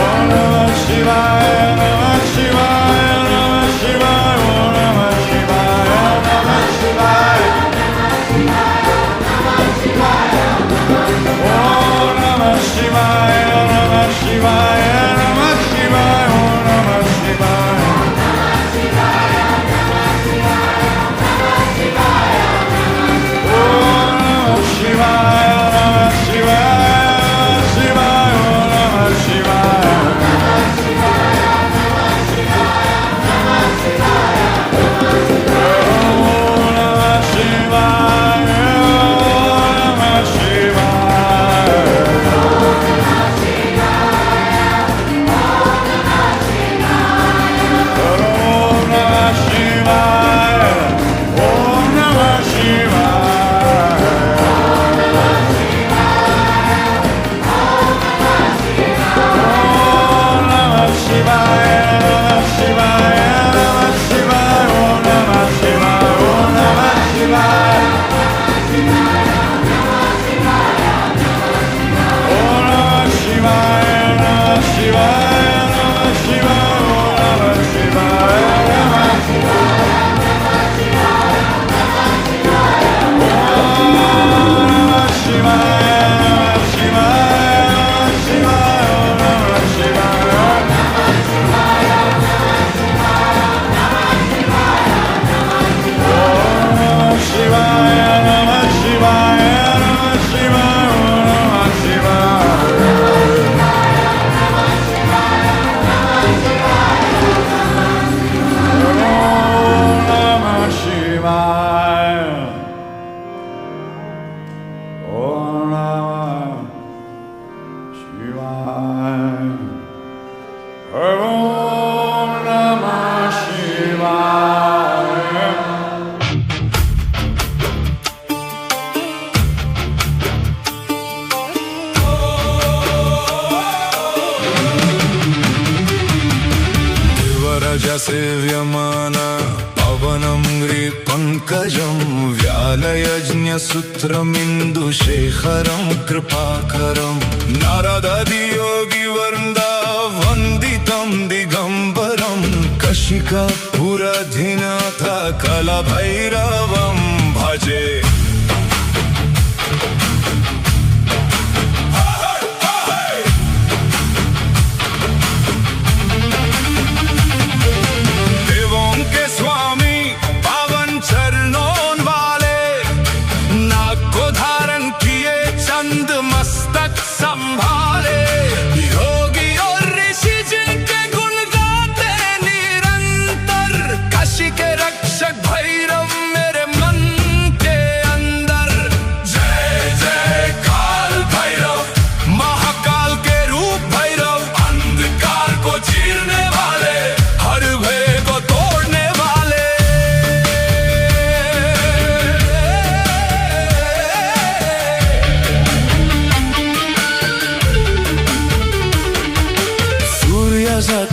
Om Namah Shivaya, Namah Shivaya, Namah Shivaya, Om Namah Shivaya, Namah Shivaya. Om Namah Shivaya, Namah Shivaya, Namah Shivaya, Om Namah Shivaya. Om Namah Shivaya, Namah Shivaya, Shivaya, Om Namah Shivaya. Om Namah Shivaya, Om Namah Shivaya. Om Namah Shivaya, Om Namah Shivaya. Om Namah Shivaya, Namah Shivaya, Namah Shivaya, Om Namah Shivaya, Om Namah Shivaya. Om Namah Shivaya, Namah Shivaya, Namah Shivaya, Om Namah Shivaya, Namah Shivaya. Om Namah Shivaya, Namah Shivaya, Namah Shivaya, Om Namah Shivaya. Om Namah Shivaya, Namah Shivaya, Namah Shivaya, Om Namah Shivaya. Om Namah Shivaya. Om Namah Shivaya. Om Namah Shivaya. गिरिवरज सेव्यमान पवनं पंकजं व्यालयज्ञसूत्रमिन्दुशेखरं कृपाकरं नारददियोगिवृन्दा वन्दितं दिगम्बरं कशिकापुरधिनाथ कलभैरवं भजे। देवों के स्वामी पावन चरणों वाले नाग को धारण किए चंद मस्तक संभाले योगी और ऋषि जिनके गुण गाते निरंतर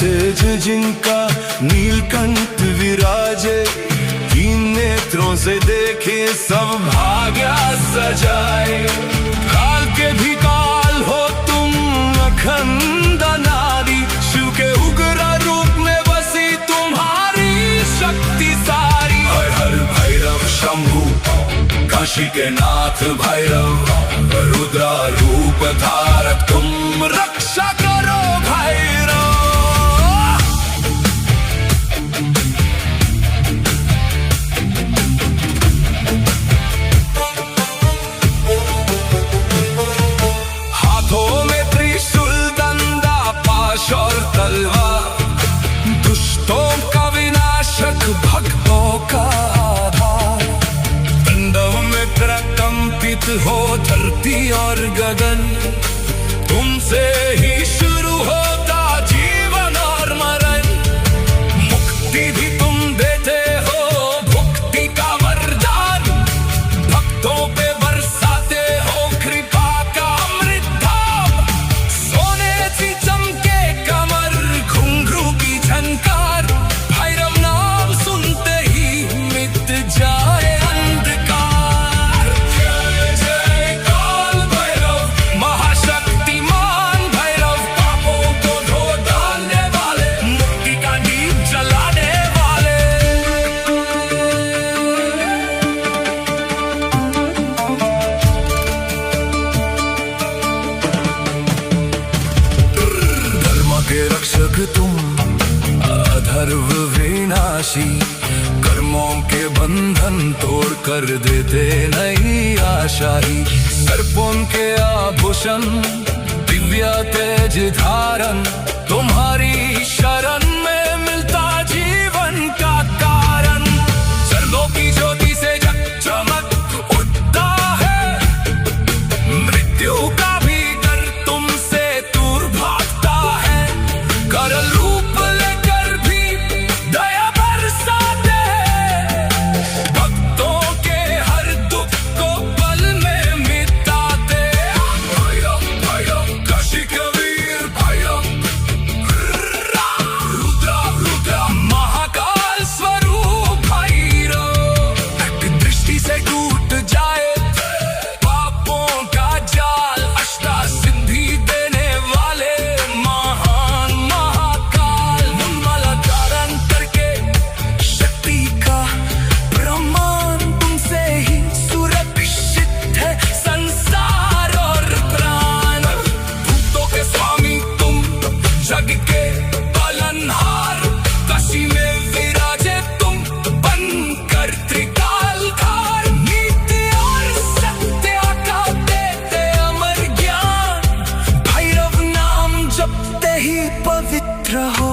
तेज जिनका नीलकंठ विराजे, तीन नेत्रों से देखे सब भाग्य सजाए। काल के भी काल हो तुम अखंड नारी, शिव के उग्र रूप में बसी तुम्हारी शक्ति सारी। हर हर भैरव शंभु काशी के नाथ भैरव, रुद्रा रूप धारक तुम रक्षा करो भैरव। हाथों में त्रिशूल दंडा पाश और तलवार, दुष्टों का विनाशक भक्तों का आधार। तांडव में प्रकंपित हो धरती और गगन, तुमसे ही शुरू होता जीवन और मरण। मुक्ति भी तुम देते हो भुक्ति का वरदान, भक्तों पे बरसाते हो कृपा का अमृत धाम। सोने सी चमके कमर, घुंघरू की झनकार, भैरव नाम सुनते ही मिट जाए अंधकार। जय जय काल भैरव महाशक्तिमान भैरव, पापों को धो डालने वाले, मुक्ति का दीप जलाने वाले। धर्म के रक्षक तुम, अधर्म विनाशी, कर्मों के बंधन तोड़ कर देते नई आशा ही। सर्पों के आभूषण दिव्य तेज धारण, तुम्हारी शरण में मिलता जीवन का कारण। सर्वों की ज्योति से जग चमक उठता है, मृत्यु का भी डर तुमसे दूर भागता है। करल रूप लेकर भी दया बरसाते हैं, भक्तों के हर दुख को पल में मिटाते। भैरव भैरव काशी कबीर भैरव, रुद्रा रुद्रा महाकाल स्वरूप भैरव। एक दृष्टि से टूट जाए पापों का जाल, अष्टा सिद्धि देने वाले महान महाकाल। निर्मला धारण करके शक्ति का प्रमाण, तुमसे ही सुरक्षित है संसार और प्राण। भूतों के स्वामी तुम, जग के पालनहार, काशी में विराजे तुम बनकर त्रिकालधार। नीति और सत्य का देते अमर ज्ञान, भैरव नाम जपते ही पवित्र हो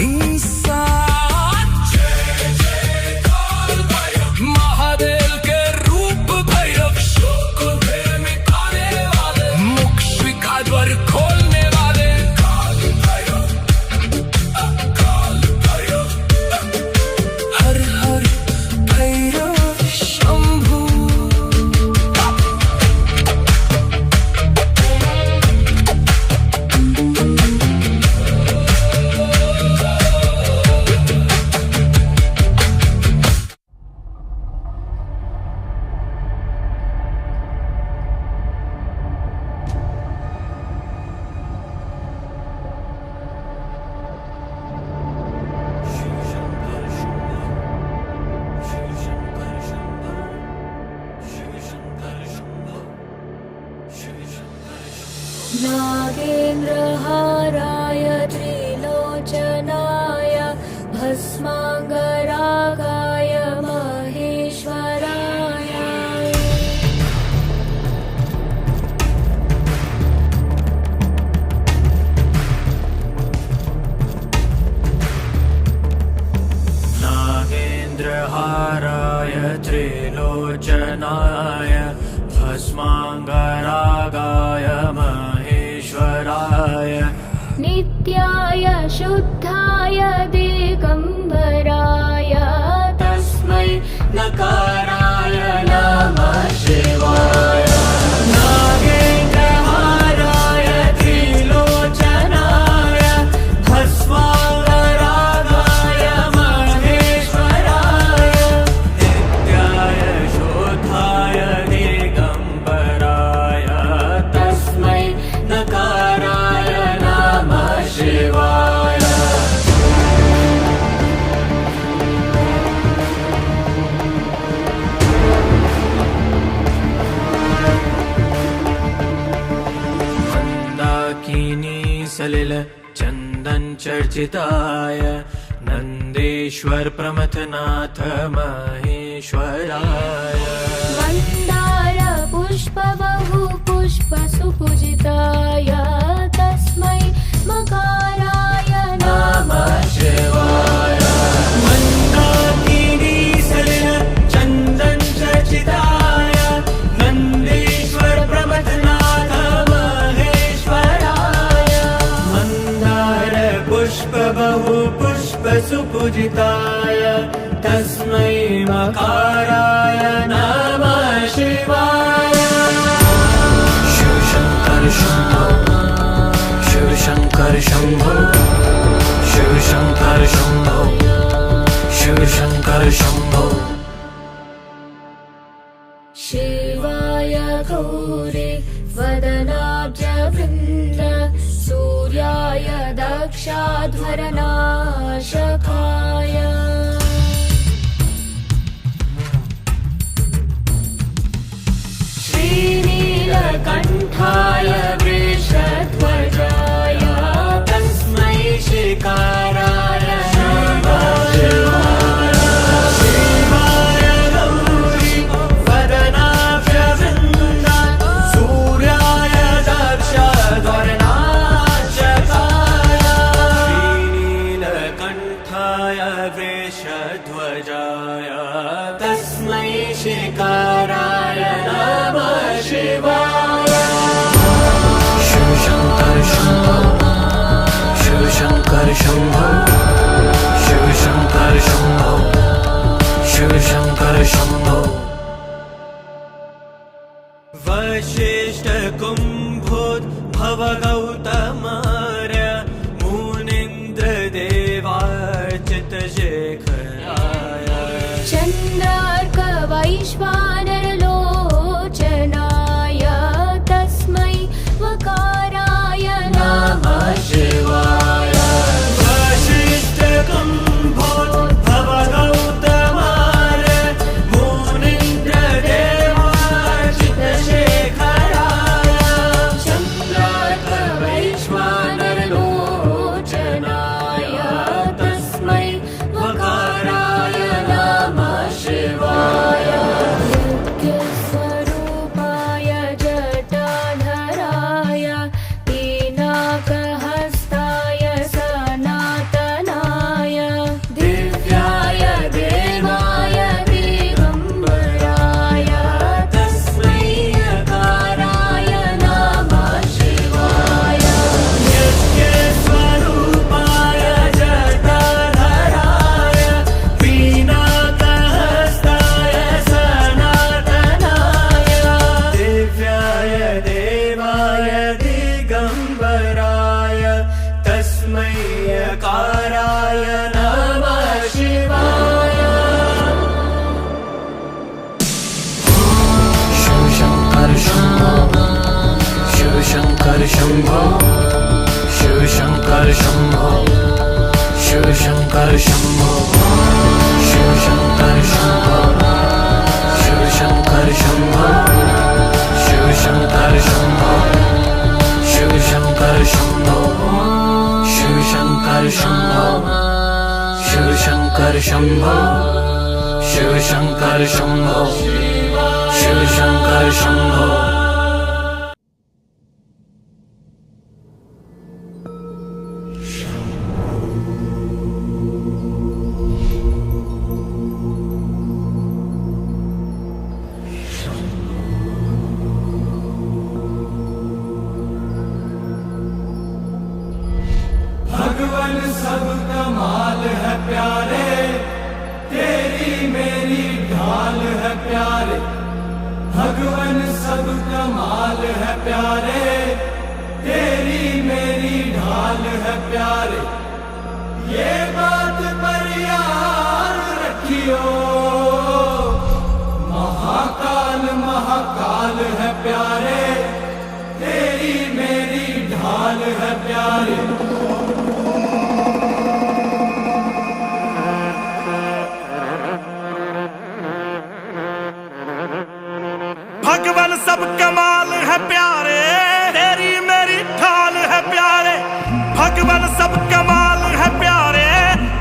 इंसान। जय जय काल भैरव महादेव के रूप भैरव, शोक भय मिटाने वाले, मोक्ष का द्वार खोलने वाले। काल भैरव काल भैरव, हर हर भैरव शंभू। नागेन्द्रहाराय त्रिलोचनाय भस्माङ्गरागाय महेश्वराय। नागेन्द्रहाराय त्रिलोचनाय भस्माङ्गरागाय महेश्वराय। नित्याय शुद्धाय दिगम्बराय, तस्मै नकाराय नमः शिवाय। नागेन्द्रहाराय त्रिलोचनाय भस्माङ्गरागाय सलिल चंदन चर्चिताय नंदेश्वर प्रमथनाथ महेश्वराय मन्दार पुष्प बहु पुष्प सुपूजिताय तस्मै मकाराय नमः शिवाय मंदाकिनी सलिल चंदन चर्चिताय नंदेश्वर प्रमथनाथ महेश्वराय मंदार पुष्प बहु पुष्प सुपूजिताय तस्मै मकाराय नमः शिवाय शिव शंकर शंभो शिव शंकर शंभो शिव शंकर शंभो शिव शंकर शंभो शिवाय गौरी वदनाब्जवृन्द सूर्याय दक्षाध्वरनाशकाय श्रीनीलकण्ठाय वृषध्वजाय तस्मै शिकाराय नमः शिवाय शिवाय गौरी वदनाभ्यवृन्द सूर्याय दक्षाध्वरनाशकाय श्रीनीलकण्ठाय वृषध्वजाय तस्मै शिकाराय नमः शिवाय शिव शंकर शंभो शिव शंकर शंभो शिव शंकर शंभो शिव शंकर शंभो वशिष्ठ कुंभोद्भव गौतमार्य मुनीन्द्र देवार्चित शेखराय चन्द्रार्क वैश्वानरलोचनाय तस्मै वकाराय नमः शिवाय वशिष्ठ कुंभोद्भव गौतमार्य मुनीन्द्र देवार्चित शेखराय चन्द्रार्क वैश्वानरलोचनाय तस्मै वकाराय नमः शिवाय नित्यस्वरूपाय जटाधराय पीनाकहस्ताय सनातनाय दिव्याय देवाय दिगम्बराय तस्मै यकाराय नमः शिवाय स्वरूपाय जटाधराय वीणाकहस्ताय सनातनाय दिव्याय देवाय दिगम्बराय तस्मै यकाराय नमः शिवाय शिव शंकर शंभो शिव शंकर शंभो शिव शंकर शंभो शिव शंकर शंभो शिव शंकर शंभो शिव शंकर शंभो शिव शंकर शंभो शिव शंकर शंभो शिव शंकर शंभो शिव शंकर शंभो शिव शंकर शंभो शिव शंकर शंभो भगवन सब कमाल है प्यारे, तेरी मेरी ढाल है प्यारे। भगवन सब कमाल है प्यारे, तेरी मेरी ढाल है प्यारे। ये बात पर याद रखियो, महाकाल महाकाल है प्यारे, तेरी मेरी ढाल है प्यारे। भगवान सब कमाल है प्यारे, तेरी मेरी ढाल है प्यारे। बल सब कमाल है प्यारे,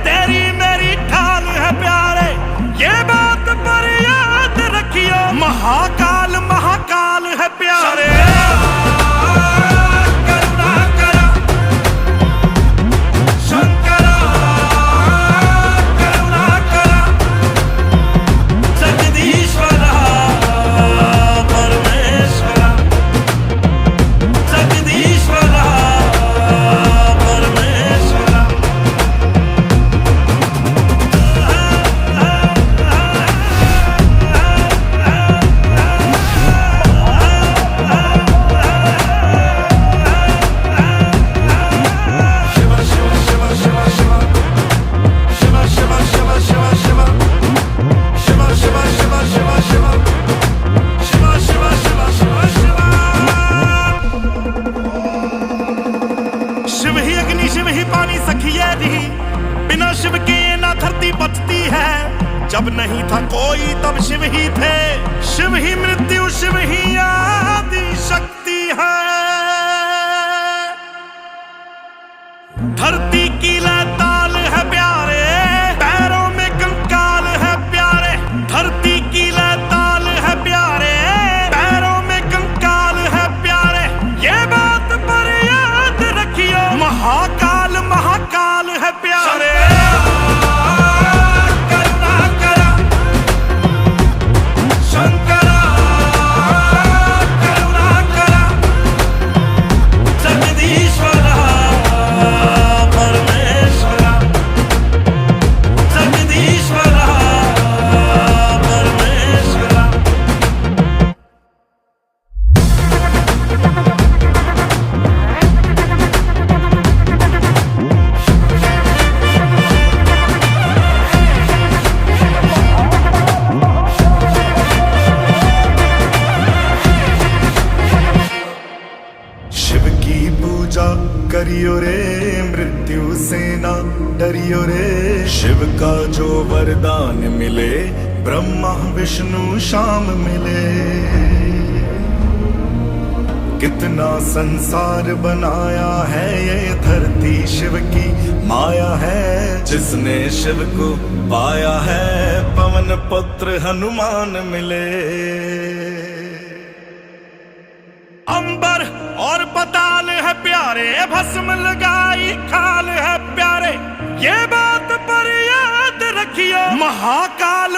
तेरी मेरी ठाल है प्यारे, ये बात पर याद रखियो, महाकाल महाकाल है प्यारे। बिना शिव के ना धरती बचती है, जब नहीं था कोई तब शिव ही थे, शिव ही मृत्यु शिव ही आदि शक्ति है। धरती की लैताल है प्यारे, पैरों में कंकाल है प्यारे, धरती की लैताल है प्यारे, पैरों में कंकाल है प्यारे, ये बात पर याद रखियो, महाकाल महाकाल है प्यारे। करियो रे मृत्यु से ना डरियो रे, शिव का जो वरदान मिले, ब्रह्मा विष्णु शाम मिले। कितना संसार बनाया है ये धरती शिव की माया है, जिसने शिव को पाया है पवन पुत्र हनुमान मिले। अंबर और पताल है प्यारे, भस्म लगाई खाल है प्यारे, ये बात पर याद रखियो, महाकाल